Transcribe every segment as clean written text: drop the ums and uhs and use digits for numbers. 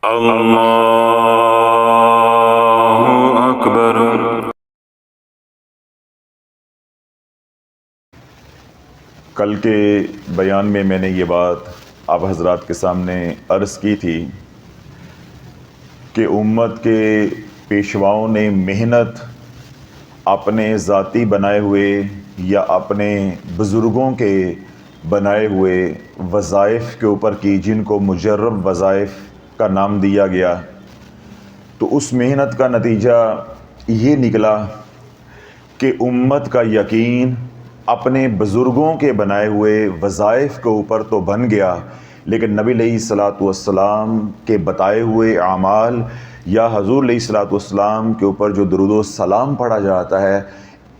اللہ اکبر۔ کل کے بیان میں نے یہ بات آپ حضرات کے سامنے عرض کی تھی کہ امت کے پیشواؤں نے محنت اپنے ذاتی بنائے ہوئے یا اپنے بزرگوں کے بنائے ہوئے وظائف کے اوپر کی، جن کو مجرب وظائف کا نام دیا گیا۔ تو اس محنت کا نتیجہ یہ نکلا کہ امت کا یقین اپنے بزرگوں کے بنائے ہوئے وظائف کے اوپر تو بن گیا، لیکن نبی علیہ الصلاۃ والسلام کے بتائے ہوئے اعمال یا حضور علیہ الصلاۃ والسلام کے اوپر جو درود و سلام پڑھا جاتا ہے،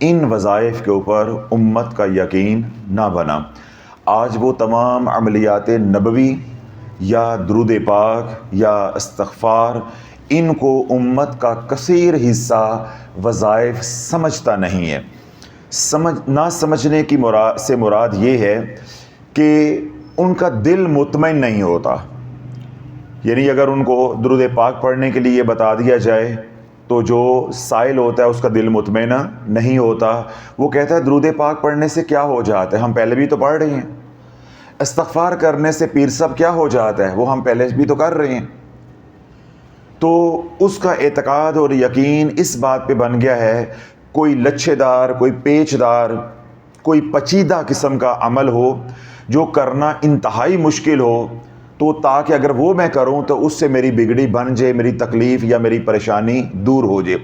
ان وظائف کے اوپر امت کا یقین نہ بنا۔ آج وہ تمام عملیات نبوی یا درود پاک یا استغفار، ان کو امت کا کثیر حصہ وظائف سمجھتا نہیں ہے۔ نہ سمجھنے کی مراد یہ ہے کہ ان کا دل مطمئن نہیں ہوتا۔ یعنی اگر ان کو درود پاک پڑھنے کے لیے بتا دیا جائے تو جو سائل ہوتا ہے اس کا دل مطمئن نہیں ہوتا۔ وہ کہتا ہے درود پاک پڑھنے سے کیا ہو جاتا ہے، ہم پہلے بھی تو پڑھ رہے ہیں۔ استغفار کرنے سے پیر صاحب کیا ہو جاتا ہے، وہ ہم پہلے بھی تو کر رہے ہیں۔ تو اس کا اعتقاد اور یقین اس بات پہ بن گیا ہے، کوئی لچھے دار، کوئی پیچ دار، کوئی پیچیدہ قسم کا عمل ہو جو کرنا انتہائی مشکل ہو، تو تاکہ اگر وہ میں کروں تو اس سے میری بگڑی بن جائے، میری تکلیف یا میری پریشانی دور ہو جائے۔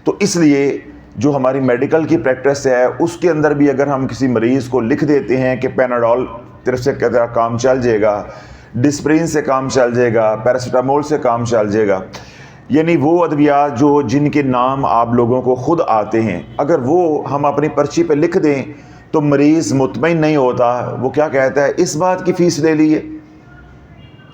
تو اس لیے جو ہماری میڈیکل کی پریکٹس ہے، اس کے اندر بھی اگر ہم کسی مریض کو لکھ دیتے ہیں کہ پیناڈول طرف سے کام چل جائے گا، ڈسپرین سے کام چل جائے گا، پیراسیٹامول سے کام چل جائے گا، یعنی وہ ادویات جن کے نام آپ لوگوں کو خود آتے ہیں، اگر وہ ہم اپنی پرچی پہ لکھ دیں تو مریض مطمئن نہیں ہوتا۔ وہ کیا کہتا ہے، اس بات کی فیس لے لیے،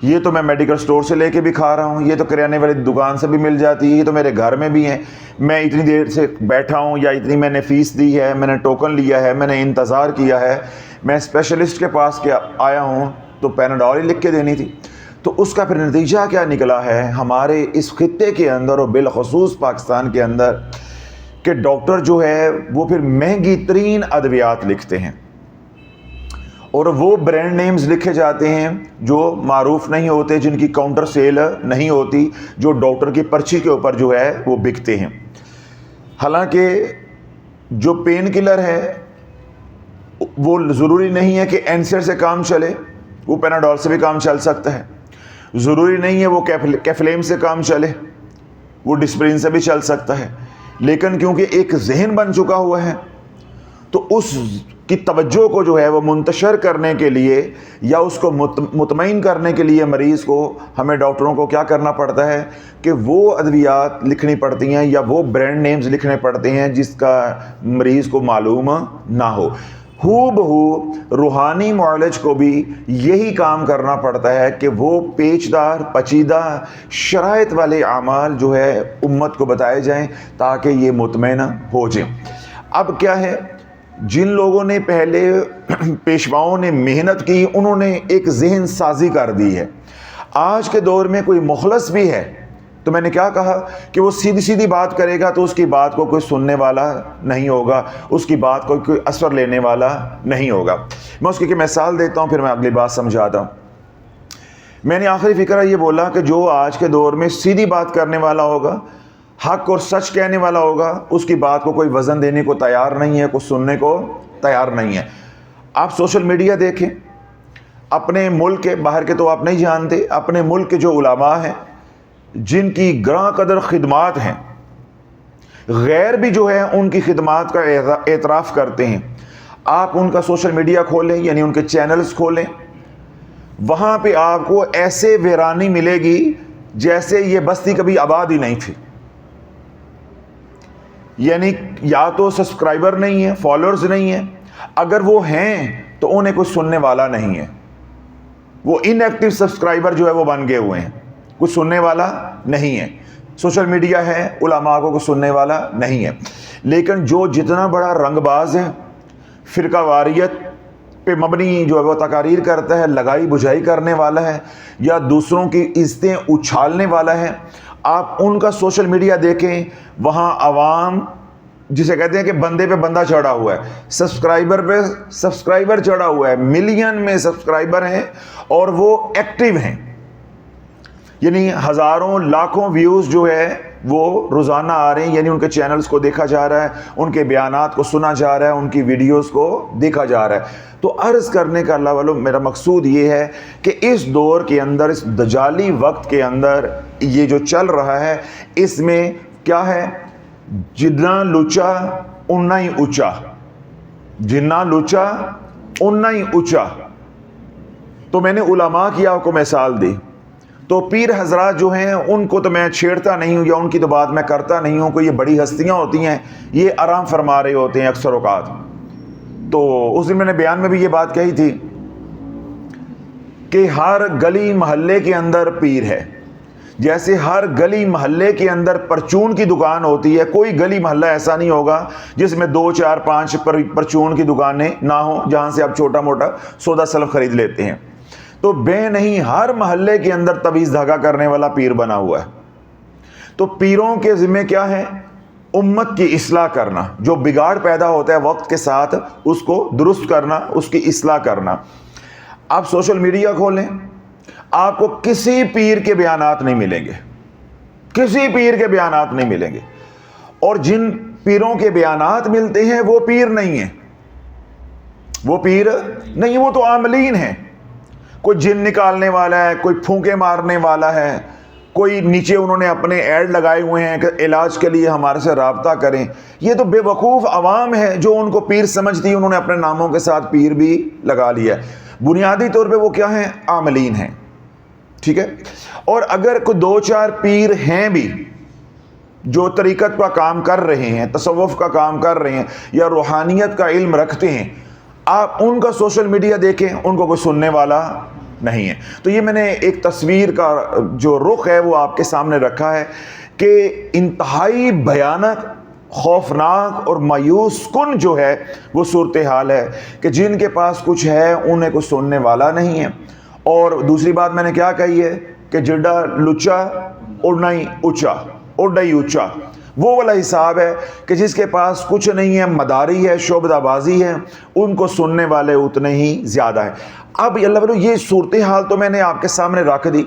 یہ تو میں میڈیکل سٹور سے لے کے بھی کھا رہا ہوں، یہ تو کریانے والی دکان سے بھی مل جاتی ہے، یہ تو میرے گھر میں بھی ہیں، میں اتنی دیر سے بیٹھا ہوں یا اتنی میں نے فیس دی ہے، میں نے ٹوکن لیا ہے، میں نے انتظار کیا ہے، میں اسپیشلسٹ کے پاس آیا ہوں تو پیناڈول ہی لکھ کے دینی تھی۔ تو اس کا پھر نتیجہ کیا نکلا ہے ہمارے اس خطے کے اندر اور بالخصوص پاکستان کے اندر، کہ ڈاکٹر جو ہے وہ پھر مہنگی ترین ادویات لکھتے ہیں، اور وہ برانڈ نیمز لکھے جاتے ہیں جو معروف نہیں ہوتے، جن کی کاؤنٹر سیل نہیں ہوتی، جو ڈاکٹر کی پرچی کے اوپر جو ہے وہ بکتے ہیں۔ حالانکہ جو پین کلر ہے وہ ضروری نہیں ہے کہ اینسر سے کام چلے، وہ پیناڈول سے بھی کام چل سکتا ہے۔ ضروری نہیں ہے وہ کیفلیم سے کام چلے، وہ ڈسپرین سے بھی چل سکتا ہے۔ لیکن کیونکہ ایک ذہن بن چکا ہوا ہے، تو اس کی توجہ کو جو ہے وہ منتشر کرنے کے لیے یا اس کو مطمئن کرنے کے لیے مریض کو، ہمیں ڈاکٹروں کو کیا کرنا پڑتا ہے کہ وہ ادویات لکھنی پڑتی ہیں یا وہ برانڈ نیمز لکھنے پڑتے ہیں جس کا مریض کو معلوم نہ ہو۔ بہو روحانی معالج کو بھی یہی کام کرنا پڑتا ہے کہ وہ پیچدار پیچیدہ شرائط والے اعمال جو ہے امت کو بتائے جائیں تاکہ یہ مطمئن ہو جائیں۔ اب کیا ہے، جن لوگوں نے پہلے پیشواؤں نے محنت کی، انہوں نے ایک ذہن سازی کر دی ہے۔ آج کے دور میں کوئی مخلص بھی ہے تو میں نے کیا کہا کہ وہ سیدھی سیدھی بات کرے گا تو اس کی بات کو کوئی سننے والا نہیں ہوگا، اس کی بات کو کوئی اثر لینے والا نہیں ہوگا۔ میں اس کی مثال دیتا ہوں، پھر میں اگلی بات سمجھاتا ہوں۔ میں نے آخری فکرہ یہ بولا کہ جو آج کے دور میں سیدھی بات کرنے والا ہوگا، حق اور سچ کہنے والا ہوگا، اس کی بات کو کوئی وزن دینے کو تیار نہیں ہے، کچھ سننے کو تیار نہیں ہے۔ آپ سوشل میڈیا دیکھیں، اپنے ملک کے، باہر کے تو آپ نہیں جانتے، اپنے ملک کے جو علماء ہیں جن کی گراں قدر خدمات ہیں، غیر بھی جو ہے ان کی خدمات کا اعتراف کرتے ہیں۔ آپ ان کا سوشل میڈیا کھولیں، یعنی ان کے چینلز کھولیں، وہاں پہ آپ کو ایسے ویرانی ملے گی جیسے یہ بستی کبھی آباد ہی نہیں تھی۔ یعنی یا تو سبسکرائبر نہیں ہیں، فالوورز نہیں ہیں، اگر وہ ہیں تو انہیں کوئی سننے والا نہیں ہے، وہ ان ایکٹیو سبسکرائبر جو ہے وہ بن گئے ہوئے ہیں، کچھ سننے والا نہیں ہے۔ سوشل میڈیا ہے، علماء کو کچھ سننے والا نہیں ہے۔ لیکن جو جتنا بڑا رنگ باز ہے، فرقہ واریت پہ مبنی جو ہے وہ تقاریر کرتا ہے، لگائی بجھائی کرنے والا ہے، یا دوسروں کی عزتیں اچھالنے والا ہے، آپ ان کا سوشل میڈیا دیکھیں، وہاں عوام جسے کہتے ہیں کہ بندے پہ بندہ چڑھا ہوا ہے، سبسکرائبر پہ سبسکرائبر چڑھا ہوا ہے، ملین میں سبسکرائبر ہیں اور وہ ایکٹیو ہیں، یعنی ہزاروں لاکھوں ویوز جو ہے وہ روزانہ آ رہے ہیں، یعنی ان کے چینلز کو دیکھا جا رہا ہے، ان کے بیانات کو سنا جا رہا ہے، ان کی ویڈیوز کو دیکھا جا رہا ہے۔ تو عرض کرنے کا اللہ والو میرا مقصود یہ ہے کہ اس دور کے اندر، اس دجالی وقت کے اندر یہ جو چل رہا ہے، اس میں کیا ہے؟ جتنا لچا انا ہی اونچا، جتنا لچا انا ہی اونچا۔ تو میں نے علماء کی آپ کو مثال دی، تو پیر حضرات جو ہیں ان کو تو میں چھیڑتا نہیں ہوں یا ان کی تو بات میں کرتا نہیں ہوں، کوئی یہ بڑی ہستیاں ہوتی ہیں، یہ آرام فرما رہے ہوتے ہیں اکثر اوقات۔ تو اس دن میں نے بیان میں بھی یہ بات کہی تھی کہ ہر گلی محلے کے اندر پیر ہے، جیسے ہر گلی محلے کے اندر پرچون کی دکان ہوتی ہے، کوئی گلی محلہ ایسا نہیں ہوگا جس میں 2 4 5 پرچون کی دکانیں نہ ہوں جہاں سے آپ چھوٹا موٹا سودا سلف خرید لیتے ہیں۔ تو بے نہیں، ہر محلے کے اندر تویز دھاگا کرنے والا پیر بنا ہوا ہے۔ تو پیروں کے ذمہ کیا ہے؟ امت کی اصلاح کرنا، جو بگاڑ پیدا ہوتا ہے وقت کے ساتھ اس کو درست کرنا، اس کی اصلاح کرنا۔ آپ سوشل میڈیا کھولیں، آپ کو کسی پیر کے بیانات نہیں ملیں گے، کسی پیر کے بیانات نہیں ملیں گے، اور جن پیروں کے بیانات ملتے ہیں وہ پیر نہیں ہیں، وہ پیر نہیں، وہ تو عاملین ہیں۔ کوئی جن نکالنے والا ہے، کوئی پھونکے مارنے والا ہے، کوئی نیچے انہوں نے اپنے ایڈ لگائے ہوئے ہیں کہ علاج کے لیے ہمارے سے رابطہ کریں۔ یہ تو بے وقوف عوام ہے جو ان کو پیر سمجھتی ہے، انہوں نے اپنے ناموں کے ساتھ پیر بھی لگا لیا ہے۔ بنیادی طور پہ وہ کیا ہیں؟ عاملین ہیں، ٹھیک ہے۔ اور اگر کوئی 2 4 پیر ہیں بھی جو طریقت کا کام کر رہے ہیں، تصوف کا کام کر رہے ہیں، یا روحانیت کا علم رکھتے ہیں، آپ ان کا سوشل میڈیا دیکھیں، ان کو کوئی سننے والا نہیں ہے۔ تو یہ میں نے ایک تصویر کا جو رخ ہے وہ آپ کے سامنے رکھا ہے کہ انتہائی بھیانک، خوفناک اور مایوس کن جو ہے وہ صورتحال ہے کہ جن کے پاس کچھ ہے انہیں کوئی سننے والا نہیں ہے۔ اور دوسری بات میں نے کیا کہی ہے کہ جڈا لچا اڑنا ہی اونچا، اڑا ہی اونچا، وہ والا حساب ہے کہ جس کے پاس کچھ نہیں ہے، مداری ہے، شعبدہ بازی ہے، ان کو سننے والے اتنے ہی زیادہ ہیں۔ اب اللہ بلو یہ صورتحال تو میں نے آپ کے سامنے رکھ دی،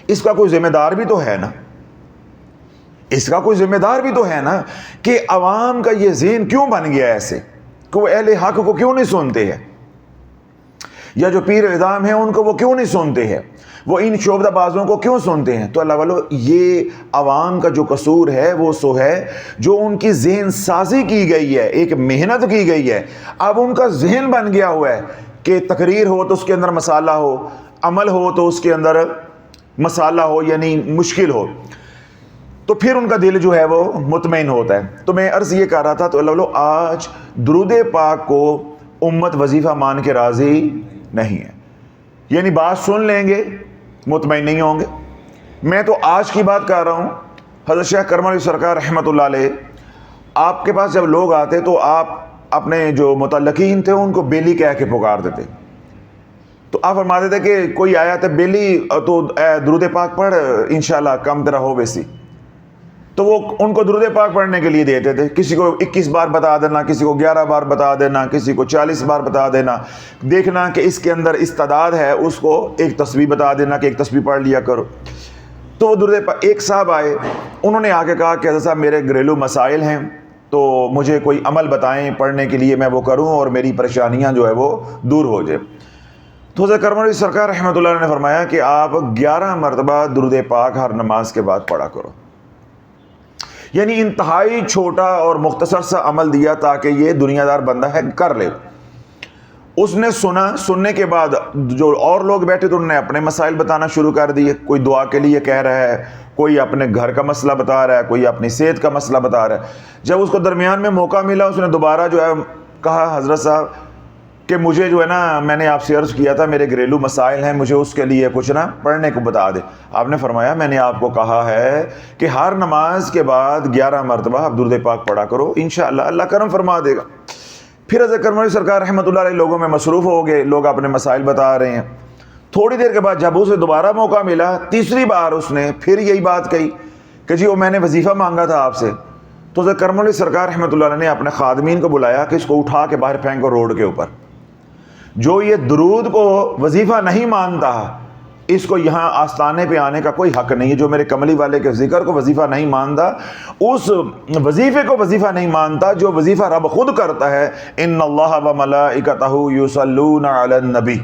اس کا کوئی ذمہ دار بھی تو ہے نا، اس کا کوئی ذمہ دار بھی تو ہے نا کہ عوام کا یہ ذہن کیوں بن گیا ایسے کہ وہ اہل حق کو کیوں نہیں سنتے ہیں، یا جو پیر اعظام ہیں ان کو وہ کیوں نہیں سنتے ہیں، وہ ان شعبدہ بازوں کو کیوں سنتے ہیں۔ تو اللہ والو یہ عوام کا جو قصور ہے وہ سو ہے جو ان کی ذہن سازی کی گئی ہے، ایک محنت کی گئی ہے، اب ان کا ذہن بن گیا ہوا ہے کہ تقریر ہو تو اس کے اندر مسالہ ہو، عمل ہو تو اس کے اندر مسالہ ہو، یعنی مشکل ہو، تو پھر ان کا دل جو ہے وہ مطمئن ہوتا ہے۔ تو میں عرض یہ کر رہا تھا، تو اللہ والو آج درود پاک کو امت وظیفہ مان کے راضی نہیں ہے، یعنی بات سن لیں گے مطمئن نہیں ہوں گے۔ میں تو آج کی بات کر رہا ہوں، حضرت شیخ کرم علی سرکار رحمۃ اللہ علیہ، آپ کے پاس جب لوگ آتے تو آپ اپنے جو متعلقین تھے ان کو بیلی کہہ کے پکار دیتے، تو آپ فرماتے تھے کہ کوئی آیا تھا بیلی تو درود پاک پڑھ انشاءاللہ کم تیرا ہو بیسی، تو وہ ان کو درود پاک پڑھنے کے لیے دیتے تھے، کسی کو 21 بار بتا دینا، کسی کو 11 بار بتا دینا، کسی کو 40 بار بتا دینا، دیکھنا کہ اس کے اندر استعداد ہے، اس کو ایک تسبیح بتا دینا کہ ایک تسبیح پڑھ لیا کرو۔ تو وہ درود پاک، ایک صاحب آئے، انہوں نے آ کے کہا کہ حضرت صاحب میرے گھریلو مسائل ہیں تو مجھے کوئی عمل بتائیں پڑھنے کے لیے، میں وہ کروں اور میری پریشانیاں جو ہے وہ دور ہو جائے۔ تو حضرت کرم علی سرکار رحمۃ اللہ نے فرمایا کہ آپ 11 مرتبہ درود پاک ہر نماز کے بعد پڑھا کرو، یعنی انتہائی چھوٹا اور مختصر سا عمل دیا تاکہ یہ دنیا دار بندہ ہے کر لے۔ اس نے سنا، سننے کے بعد جو اور لوگ بیٹھے تو انہوں نے اپنے مسائل بتانا شروع کر دیے، کوئی دعا کے لیے کہہ رہا ہے، کوئی اپنے گھر کا مسئلہ بتا رہا ہے، کوئی اپنی صحت کا مسئلہ بتا رہا ہے۔ جب اس کو درمیان میں موقع ملا اس نے دوبارہ جو ہے کہا حضرت صاحب کہ مجھے جو ہے نا، میں نے آپ سے عرض کیا تھا میرے گھریلو مسائل ہیں، مجھے اس کے لیے کچھ نا پڑھنے کو بتا دے۔ آپ نے فرمایا میں نے آپ کو کہا ہے کہ ہر نماز کے بعد 11 مرتبہ آپ درود پاک پڑھا کرو، انشاءاللہ اللہ کرم فرما دے گا۔ پھر حضرت کرم سرکار رحمۃ اللہ علیہ لوگوں میں مصروف ہو گئے، لوگ اپنے مسائل بتا رہے ہیں۔ تھوڑی دیر کے بعد جب اسے دوبارہ موقع ملا، تیسری بار اس نے پھر یہی بات کہی کہ جی وہ میں نے وظیفہ مانگا تھا آپ سے، تو حضرت کرم سرکار رحمۃ اللہ علیہ نے اپنے خادمین کو بلایا کہ اس کو اٹھا کے باہر پھینکو روڈ کے اوپر، جو یہ درود کو وظیفہ نہیں مانتا اس کو یہاں آستانے پہ آنے کا کوئی حق نہیں ہے۔ جو میرے کملی والے کے ذکر کو وظیفہ نہیں مانتا، اس وظیفے کو وظیفہ نہیں مانتا جو وظیفہ رب خود کرتا ہے، ان اللہ و ملائکتہ یصلون علی النبی،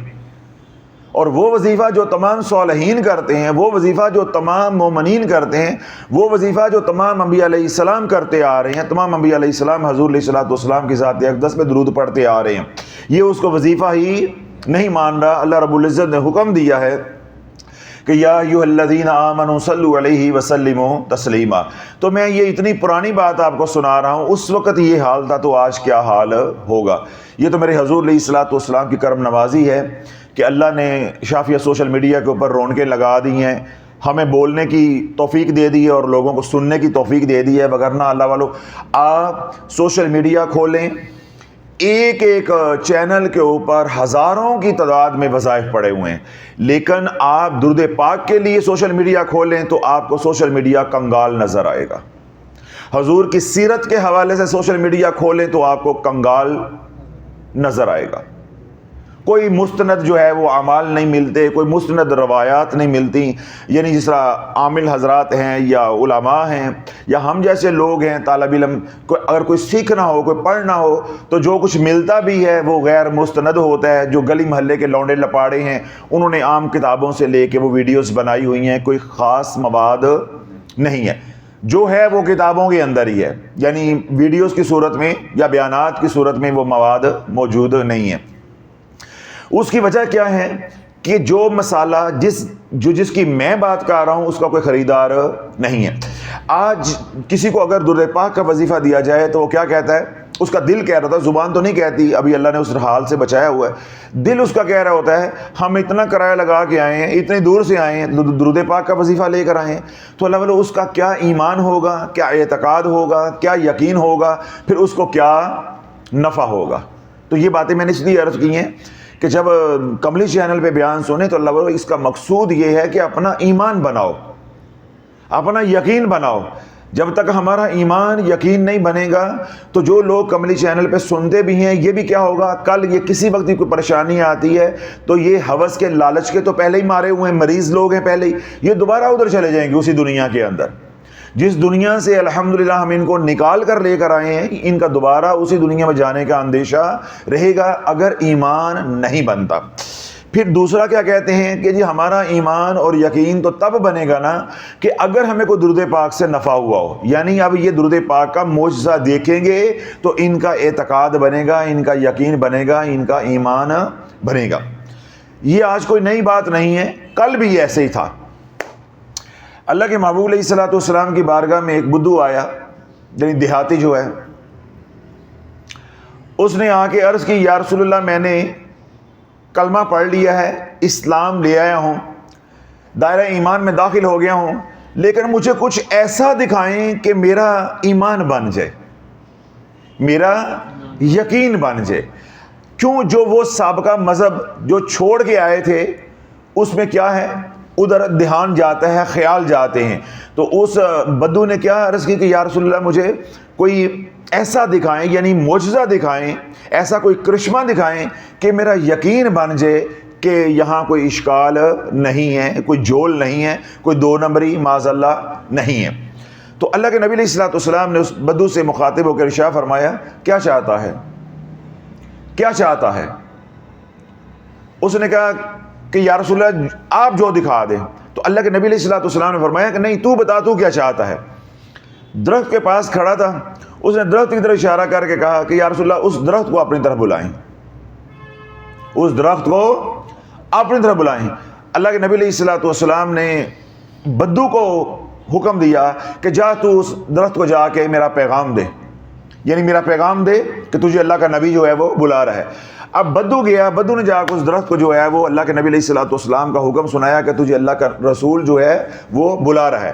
اور وہ وظیفہ جو تمام صالحین کرتے ہیں، وہ وظیفہ جو تمام مومنین کرتے ہیں، وہ وظیفہ جو تمام انبیاء علیہ السلام کرتے آ رہے ہیں، تمام انبیاء علیہ السلام حضور علیہ الصلوۃ والسلام کی ذات اقدس پہ درود پڑھتے آ رہے ہیں، یہ اس کو وظیفہ ہی نہیں مان رہا۔ اللہ رب العزت نے حکم دیا ہے کہ یا ایھا الذین آمنوا صلوا علیہ وسلموا تسلیما۔ تو میں یہ اتنی پرانی بات آپ کو سنا رہا ہوں، اس وقت یہ حال تھا تو آج کیا حال ہوگا۔ یہ تو میرے حضور علیہ الصلوۃ والسلام کی کرم نوازی ہے کہ اللہ نے شافیہ سوشل میڈیا کے اوپر رونقیں لگا دی ہیں، ہمیں بولنے کی توفیق دے دی ہے اور لوگوں کو سننے کی توفیق دے دی ہے، وگرنہ اللہ والو آپ سوشل میڈیا کھولیں، ایک ایک چینل کے اوپر ہزاروں کی تعداد میں وظائف پڑے ہوئے ہیں، لیکن آپ درود پاک کے لیے سوشل میڈیا کھولیں تو آپ کو سوشل میڈیا کنگال نظر آئے گا۔ حضور کی سیرت کے حوالے سے سوشل میڈیا کھولیں تو آپ کو کنگال نظر آئے گا۔ کوئی مستند جو ہے وہ اعمال نہیں ملتے، کوئی مستند روایات نہیں ملتی، یعنی جس طرح عامل حضرات ہیں یا علماء ہیں یا ہم جیسے لوگ ہیں طالب علم، اگر کوئی سیکھنا ہو، کوئی پڑھنا ہو تو جو کچھ ملتا بھی ہے وہ غیر مستند ہوتا ہے۔ جو گلی محلے کے لونڈے لپاڑے ہیں انہوں نے عام کتابوں سے لے کے وہ ویڈیوز بنائی ہوئی ہیں، کوئی خاص مواد نہیں ہے، جو ہے وہ کتابوں کے اندر ہی ہے، یعنی ویڈیوز کی صورت میں یا بیانات کی صورت میں وہ مواد موجود نہیں ہے۔ اس کی وجہ کیا ہے کہ جو مسئلہ جس کی میں بات کر رہا ہوں اس کا کوئی خریدار نہیں ہے۔ آج کسی کو اگر درود پاک کا وظیفہ دیا جائے تو وہ کیا کہتا ہے؟ اس کا دل کہہ رہا تھا، زبان تو نہیں کہتی، ابھی اللہ نے اس حال سے بچایا ہوا ہے، دل اس کا کہہ رہا ہوتا ہے ہم اتنا کرایہ لگا کے آئے ہیں، اتنی دور سے آئے ہیں، درود پاک کا وظیفہ لے کر آئے ہیں، تو اللہ والو اس کا کیا ایمان ہوگا، کیا اعتقاد ہوگا، کیا یقین ہوگا، پھر اس کو کیا نفع ہوگا۔ تو یہ باتیں میں نے اس لیے عرض کی ہیں کہ جب کملی چینل پہ بیان سنیں تو اللہ والو اس کا مقصود یہ ہے کہ اپنا ایمان بناؤ، اپنا یقین بناؤ۔ جب تک ہمارا ایمان یقین نہیں بنے گا تو جو لوگ کملی چینل پہ سنتے بھی ہیں یہ بھی کیا ہوگا، کل یہ کسی وقت کوئی پریشانی آتی ہے تو یہ ہوس کے لالچ کے تو پہلے ہی مارے ہوئے ہیں، مریض لوگ ہیں پہلے ہی، یہ دوبارہ ادھر چلے جائیں گے اسی دنیا کے اندر۔ جس دنیا سے الحمدللہ ہم ان کو نکال کر لے کر آئے ہیں، ان کا دوبارہ اسی دنیا میں جانے کا اندیشہ رہے گا اگر ایمان نہیں بنتا۔ پھر دوسرا کیا کہتے ہیں کہ جی ہمارا ایمان اور یقین تو تب بنے گا نا کہ اگر ہمیں کوئی درود پاک سے نفع ہوا ہو، یعنی اب یہ درود پاک کا معجزہ دیکھیں گے تو ان کا اعتقاد بنے گا، ان کا یقین بنے گا، ان کا ایمان بنے گا۔ یہ آج کوئی نئی بات نہیں ہے، کل بھی ایسے ہی تھا۔ اللہ کے محبوب علیہ الصلوۃ والسلام کی بارگاہ میں ایک بدو آیا، یعنی دیہاتی جو ہے، اس نے آ کے عرض کی یا رسول اللہ میں نے کلمہ پڑھ لیا ہے، اسلام لے آیا ہوں، دائرہ ایمان میں داخل ہو گیا ہوں، لیکن مجھے کچھ ایسا دکھائیں کہ میرا ایمان بن جائے، میرا یقین بن جائے۔ کیوں؟ جو وہ سابقہ مذہب جو چھوڑ کے آئے تھے اس میں کیا ہے، ادھر دھیان جاتا ہے، خیال جاتے ہیں۔ تو اس بدو نے کیا عرض کی کہ یا رسول اللہ مجھے کوئی ایسا دکھائیں، یعنی معجزہ دکھائیں، ایسا کوئی کرشمہ دکھائیں کہ میرا یقین بن جائے کہ یہاں کوئی اشکال نہیں ہے، کوئی جول نہیں ہے، کوئی دو نمبری معاذ اللہ نہیں ہے۔ تو اللہ کے نبی علیہ الصلوۃ والسلام نے اس بدو سے مخاطب ہو کر ارشاد فرمایا کیا چاہتا ہے، کیا چاہتا ہے؟ اس نے کہا کہ یا رسول اللہ آپ جو دکھا دیں۔ تو اللہ کے نبی علیہ الصلوۃ والسلام نے فرمایا کہ نہیں، تو بتا تو کیا چاہتا ہے۔ درخت کے پاس کھڑا تھا، اس نے درخت کی طرف اشارہ کر کے کہا کہ یا رسول اللہ اس درخت کو اپنی طرف بلائیں، اس درخت کو اپنی طرف بلائیں۔ اللہ کے نبی علیہ الصلوۃ والسلام نے بدو کو حکم دیا کہ جا تو اس درخت کو جا کے میرا پیغام دے، یعنی میرا پیغام دے کہ تجھے اللہ کا نبی جو ہے وہ بلا رہا ہے۔ اب بدو گیا، بدو نے جا کے اس درخت کو جو ہے وہ اللہ کے نبی علیہ الصلوۃ والسلام کا حکم سنایا کہ تجھے اللہ کا رسول جو ہے وہ بلا رہا ہے۔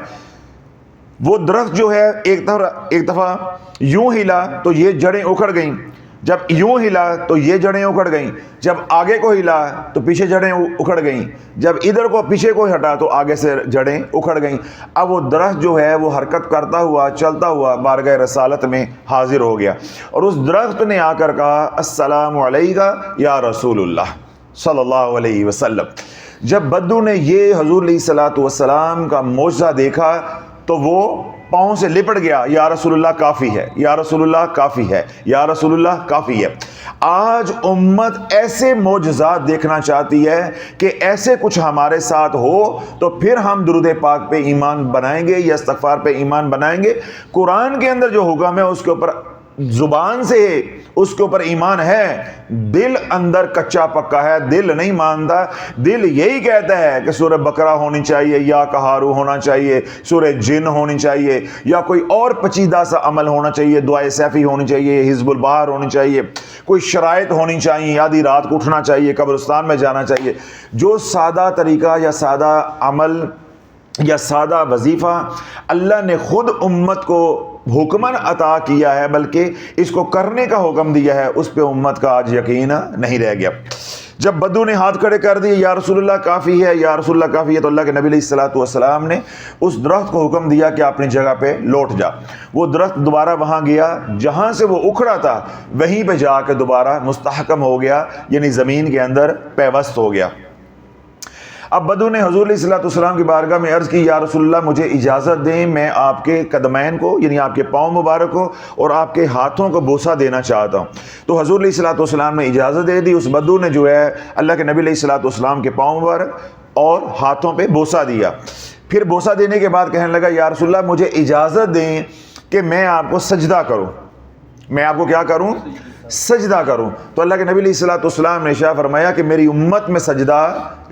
وہ درخت جو ہے ایک دفعہ یوں ہلا تو یہ جڑیں اکھڑ گئیں، جب یوں ہلا تو یہ جڑیں اکھڑ گئیں، جب آگے کو ہلا تو پیچھے جڑیں اکھڑ گئیں، جب ادھر کو پیچھے کو ہٹا تو آگے سے جڑیں اکھڑ گئیں۔ اب وہ درخت جو ہے وہ حرکت کرتا ہوا چلتا ہوا بارگاہ رسالت میں حاضر ہو گیا، اور اس درخت نے آ کر کہا السلام علیکہ یا رسول اللہ صلی اللہ علیہ وسلم۔ جب بدو نے یہ حضور علیہ الصلوۃ والسلام کا معجزہ دیکھا تو وہ پاؤں سے لپٹ گیا، یا رسول اللہ کافی ہے، یا رسول اللہ کافی ہے، یا رسول اللہ کافی ہے۔ آج امت ایسے معجزات دیکھنا چاہتی ہے کہ ایسے کچھ ہمارے ساتھ ہو تو پھر ہم درود پاک پہ ایمان بنائیں گے یا استغفار پہ ایمان بنائیں گے۔ قرآن کے اندر جو حکم ہے اس کے اوپر زبان سے اس کے اوپر ایمان ہے، دل اندر کچا پکا ہے، دل نہیں مانتا۔ دل یہی کہتا ہے کہ سورہ بقرہ ہونی چاہیے، یا کہارو ہونا چاہیے، سورہ جن ہونی چاہیے، یا کوئی اور پچیدہ سا عمل ہونا چاہیے، دعائے سیفی ہونی چاہیے، حزب البحر ہونی چاہیے، کوئی شرائط ہونی چاہیے، آدھی رات کو اٹھنا چاہیے، قبرستان میں جانا چاہیے۔ جو سادہ طریقہ یا سادہ عمل یا سادہ وظیفہ اللہ نے خود امت کو حکمن عطا کیا ہے، بلکہ اس کو کرنے کا حکم دیا ہے، اس پہ امت کا آج یقین نہیں رہ گیا۔ جب بدو نے ہاتھ کھڑے کر دیے یا رسول اللہ کافی ہے، یا رسول اللہ کافی ہے، تو اللہ کے نبی علیہ الصلوۃ والسلام نے اس درخت کو حکم دیا کہ اپنی جگہ پہ لوٹ جا۔ وہ درخت دوبارہ وہاں گیا جہاں سے وہ اکھڑا تھا، وہیں پہ جا کے دوبارہ مستحکم ہو گیا، یعنی زمین کے اندر پیوست ہو گیا۔ اب بدو نے حضور علیہ الصلوۃ والسلام کی بارگاہ میں عرض کی، یا رسول اللہ مجھے اجازت دیں، میں آپ کے قدمین کو یعنی آپ کے پاؤں مبارک کو اور آپ کے ہاتھوں کو بوسہ دینا چاہتا ہوں۔ تو حضور علیہ الصلوۃ والسلام نے اجازت دے دی۔ اس بدو نے جو ہے اللہ کے نبی علیہ الصلوۃ والسلام کے پاؤں مبارک اور ہاتھوں پہ بوسہ دیا۔ پھر بوسہ دینے کے بعد کہنے لگا، یا رسول اللہ مجھے اجازت دیں کہ میں آپ کو سجدہ کروں، میں آپ کو کیا کروں؟ سجدہ کروں۔ تو اللہ کے نبی علیہ الصلوۃ والسلام نے ارشاد فرمایا کہ میری امت میں سجدہ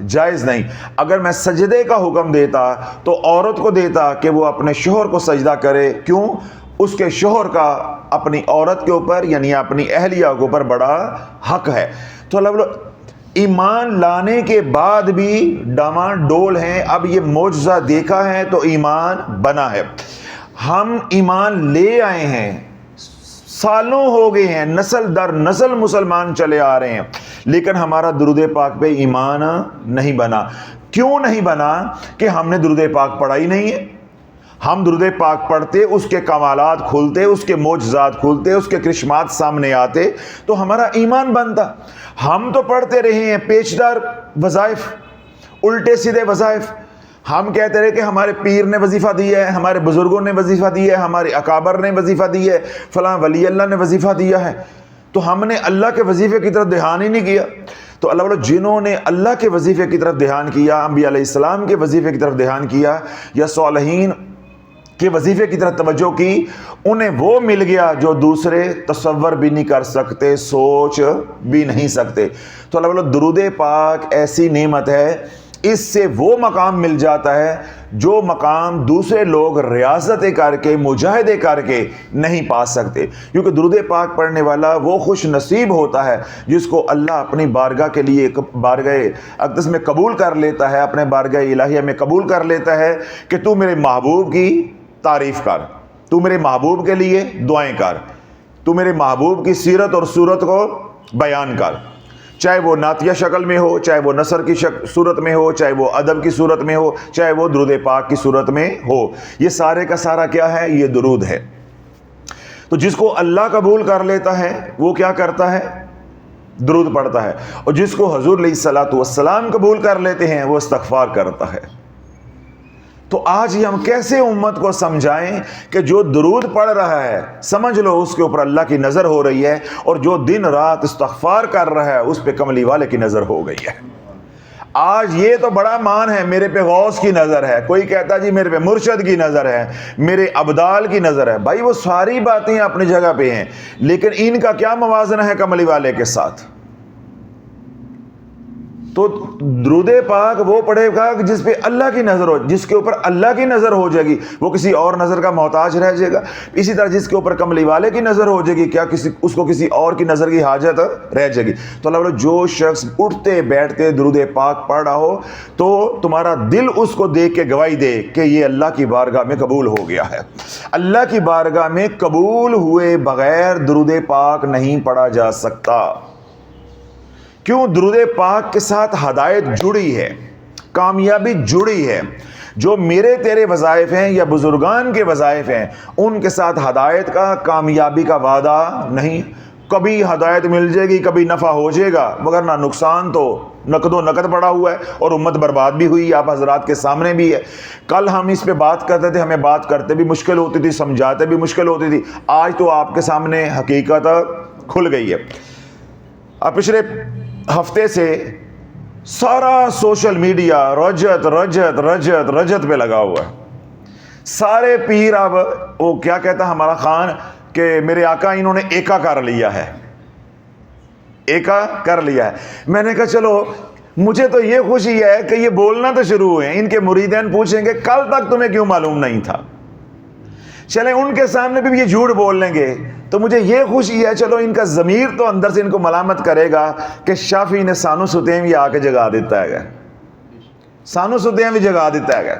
جائز نہیں۔ اگر میں سجدے کا حکم دیتا تو عورت کو دیتا کہ وہ اپنے شوہر کو سجدہ کرے، کیوں؟ اس کے شوہر کا اپنی عورت کے اوپر یعنی اپنی اہلیہ کے اوپر بڑا حق ہے۔ تو اللہ بولو ایمان لانے کے بعد بھی ڈاما ڈول ہیں، اب یہ معجزہ دیکھا ہے تو ایمان بنا ہے۔ ہم ایمان لے آئے ہیں، سالوں ہو گئے ہیں، نسل در نسل مسلمان چلے آ رہے ہیں، لیکن ہمارا درود پاک پہ ایمان نہیں بنا۔ کیوں نہیں بنا؟ کہ ہم نے درود پاک پڑھا ہی نہیں ہے۔ ہم درود پاک پڑھتے، اس کے کمالات کھلتے، اس کے معجزات کھلتے، اس کے کرشمات سامنے آتے تو ہمارا ایمان بنتا۔ ہم تو پڑھتے رہے ہیں پیچدار وظائف، الٹے سیدھے وظائف۔ ہم کہتے رہے کہ ہمارے پیر نے وظیفہ دیا ہے، ہمارے بزرگوں نے وظیفہ دیا ہے، ہمارے اکابر نے وظیفہ دیا ہے، فلاں ولی اللہ نے وظیفہ دیا ہے، تو ہم نے اللہ کے وظیفے کی طرف دھیان ہی نہیں کیا۔ تو اللہ بولو جنہوں نے اللہ کے وظیفے کی طرف دھیان کیا، انبیاء علیہ السلام کے وظیفے کی طرف دھیان کیا یا صالحین کے وظیفے کی طرف توجہ کی، انہیں وہ مل گیا جو دوسرے تصور بھی نہیں کر سکتے، سوچ بھی نہیں سکتے۔ تو اللہ بولو درود پاک ایسی نعمت ہے، اس سے وہ مقام مل جاتا ہے جو مقام دوسرے لوگ ریاضتیں کر کے مجاہدے کر کے نہیں پا سکتے، کیونکہ درود پاک پڑھنے والا وہ خوش نصیب ہوتا ہے جس کو اللہ اپنی بارگاہ کے لیے بارگاہ اقدس میں قبول کر لیتا ہے، اپنے بارگاہ الہیہ میں قبول کر لیتا ہے کہ تو میرے محبوب کی تعریف کر، تو میرے محبوب کے لیے دعائیں کر، تو میرے محبوب کی سیرت اور صورت کو بیان کر، چاہے وہ نعتیہ شکل میں ہو، چاہے وہ نثر کی صورت میں ہو، چاہے وہ ادب کی صورت میں ہو، چاہے وہ درود پاک کی صورت میں ہو۔ یہ سارے کا سارا کیا ہے؟ یہ درود ہے۔ تو جس کو اللہ قبول کر لیتا ہے وہ کیا کرتا ہے؟ درود پڑھتا ہے، اور جس کو حضور علیہ الصلوۃ والسلام قبول کر لیتے ہیں وہ استغفار کرتا ہے۔ تو آج ہم کیسے امت کو سمجھائیں کہ جو درود پڑھ رہا ہے سمجھ لو اس کے اوپر اللہ کی نظر ہو رہی ہے، اور جو دن رات استغفار کر رہا ہے اس پہ کملی والے کی نظر ہو گئی ہے۔ آج یہ تو بڑا مان ہے، میرے پہ غوث کی نظر ہے، کوئی کہتا جی میرے پہ مرشد کی نظر ہے، میرے ابدال کی نظر ہے۔ بھائی وہ ساری باتیں اپنی جگہ پہ ہیں، لیکن ان کا کیا موازنہ ہے کملی والے کے ساتھ؟ تو درود پاک وہ پڑھے گا جس پہ اللہ کی نظر ہو، جس کے اوپر اللہ کی نظر ہو جائے گی، وہ کسی اور نظر کا محتاج رہ جائے گا۔ اسی طرح جس کے اوپر کملی والے کی نظر ہو جائے گی، کیا اس کو کسی اور کی نظر کی حاجت رہ جائے گی۔ تو اللہ بولے جو شخص اٹھتے بیٹھتے درود پاک پڑھ رہا ہو تو تمہارا دل اس کو دیکھ کے گواہی دے کہ یہ اللہ کی بارگاہ میں قبول ہو گیا ہے۔ اللہ کی بارگاہ میں قبول ہوئے بغیر درود پاک نہیں پڑھا جا سکتا۔ کیوں؟ درود پاک کے ساتھ ہدایت جڑی ہے، کامیابی جڑی ہے۔ جو میرے تیرے وظائف ہیں یا بزرگان کے وظائف ہیں، ان کے ساتھ ہدایت کا، کامیابی کا وعدہ نہیں۔ کبھی ہدایت مل جائے گی، کبھی نفع ہو جائے گا، مگر نہ نقصان تو نقد و نقد پڑا ہوا ہے، اور امت برباد بھی ہوئی، آپ حضرات کے سامنے بھی ہے۔ کل ہم اس پہ بات کرتے تھے، ہمیں بات کرتے بھی مشکل ہوتی تھی، سمجھاتے بھی مشکل ہوتی تھی۔ آج تو آپ کے سامنے حقیقت کھل گئی ہے۔ اب پچھلے ہفتے سے سارا سوشل میڈیا رجت رجت رجت رجت پہ لگا ہوا ہے۔ سارے پیر، اب وہ کیا کہتا ہمارا خان کہ میرے آقا انہوں نے ایکا کر لیا ہے، ایکا کر لیا ہے۔ میں نے کہا چلو مجھے تو یہ خوشی ہے کہ یہ بولنا تو شروع ہوئے، ان کے مریدین پوچھیں گے کل تک تمہیں کیوں معلوم نہیں تھا؟ چلیں ان کے سامنے بھی یہ جھوٹ بول لیں گے تو مجھے یہ خوشی ہے، چلو ان کا ضمیر تو اندر سے ان کو ملامت کرے گا کہ شافی نے سانو ستیں بھی آ کے جگا دیتا ہے، سانو ستیں بھی جگا دیتا ہے۔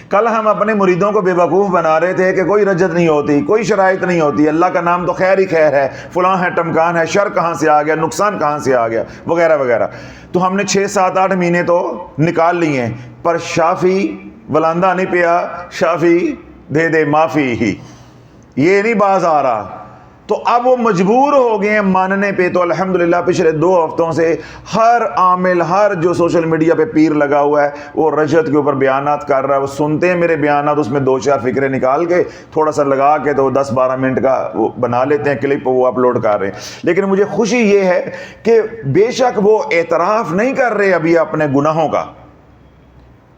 کل ہم اپنے مریدوں کو بے وقوف بنا رہے تھے کہ کوئی رجت نہیں ہوتی، کوئی شرائط نہیں ہوتی، اللہ کا نام تو خیر ہی خیر ہے، فلاں ہے ٹمکان ہے، شر کہاں سے آ گیا، نقصان کہاں سے آ گیا، وغیرہ وغیرہ۔ تو ہم نے 6 7 8 مہینے تو نکال لیے ہیں، پر شافی ولاندہ نہیں پیا، شافی دے دے معافی ہی، یہ نہیں باز آ رہا۔ تو اب وہ مجبور ہو گئے ہیں ماننے پہ۔ تو الحمدللہ پچھلے 2 ہفتوں سے ہر عامل، ہر جو سوشل میڈیا پہ پیر لگا ہوا ہے، وہ رجت کے اوپر بیانات کر رہا ہے۔ وہ سنتے ہیں میرے بیانات، اس میں 2 4 فکرے نکال کے تھوڑا سا لگا کے تو 10 12 منٹ کا وہ بنا لیتے ہیں کلپ، وہ اپلوڈ کر رہے ہیں۔ لیکن مجھے خوشی یہ ہے کہ بے شک وہ اعتراف نہیں کر رہے ابھی اپنے گناہوں کا،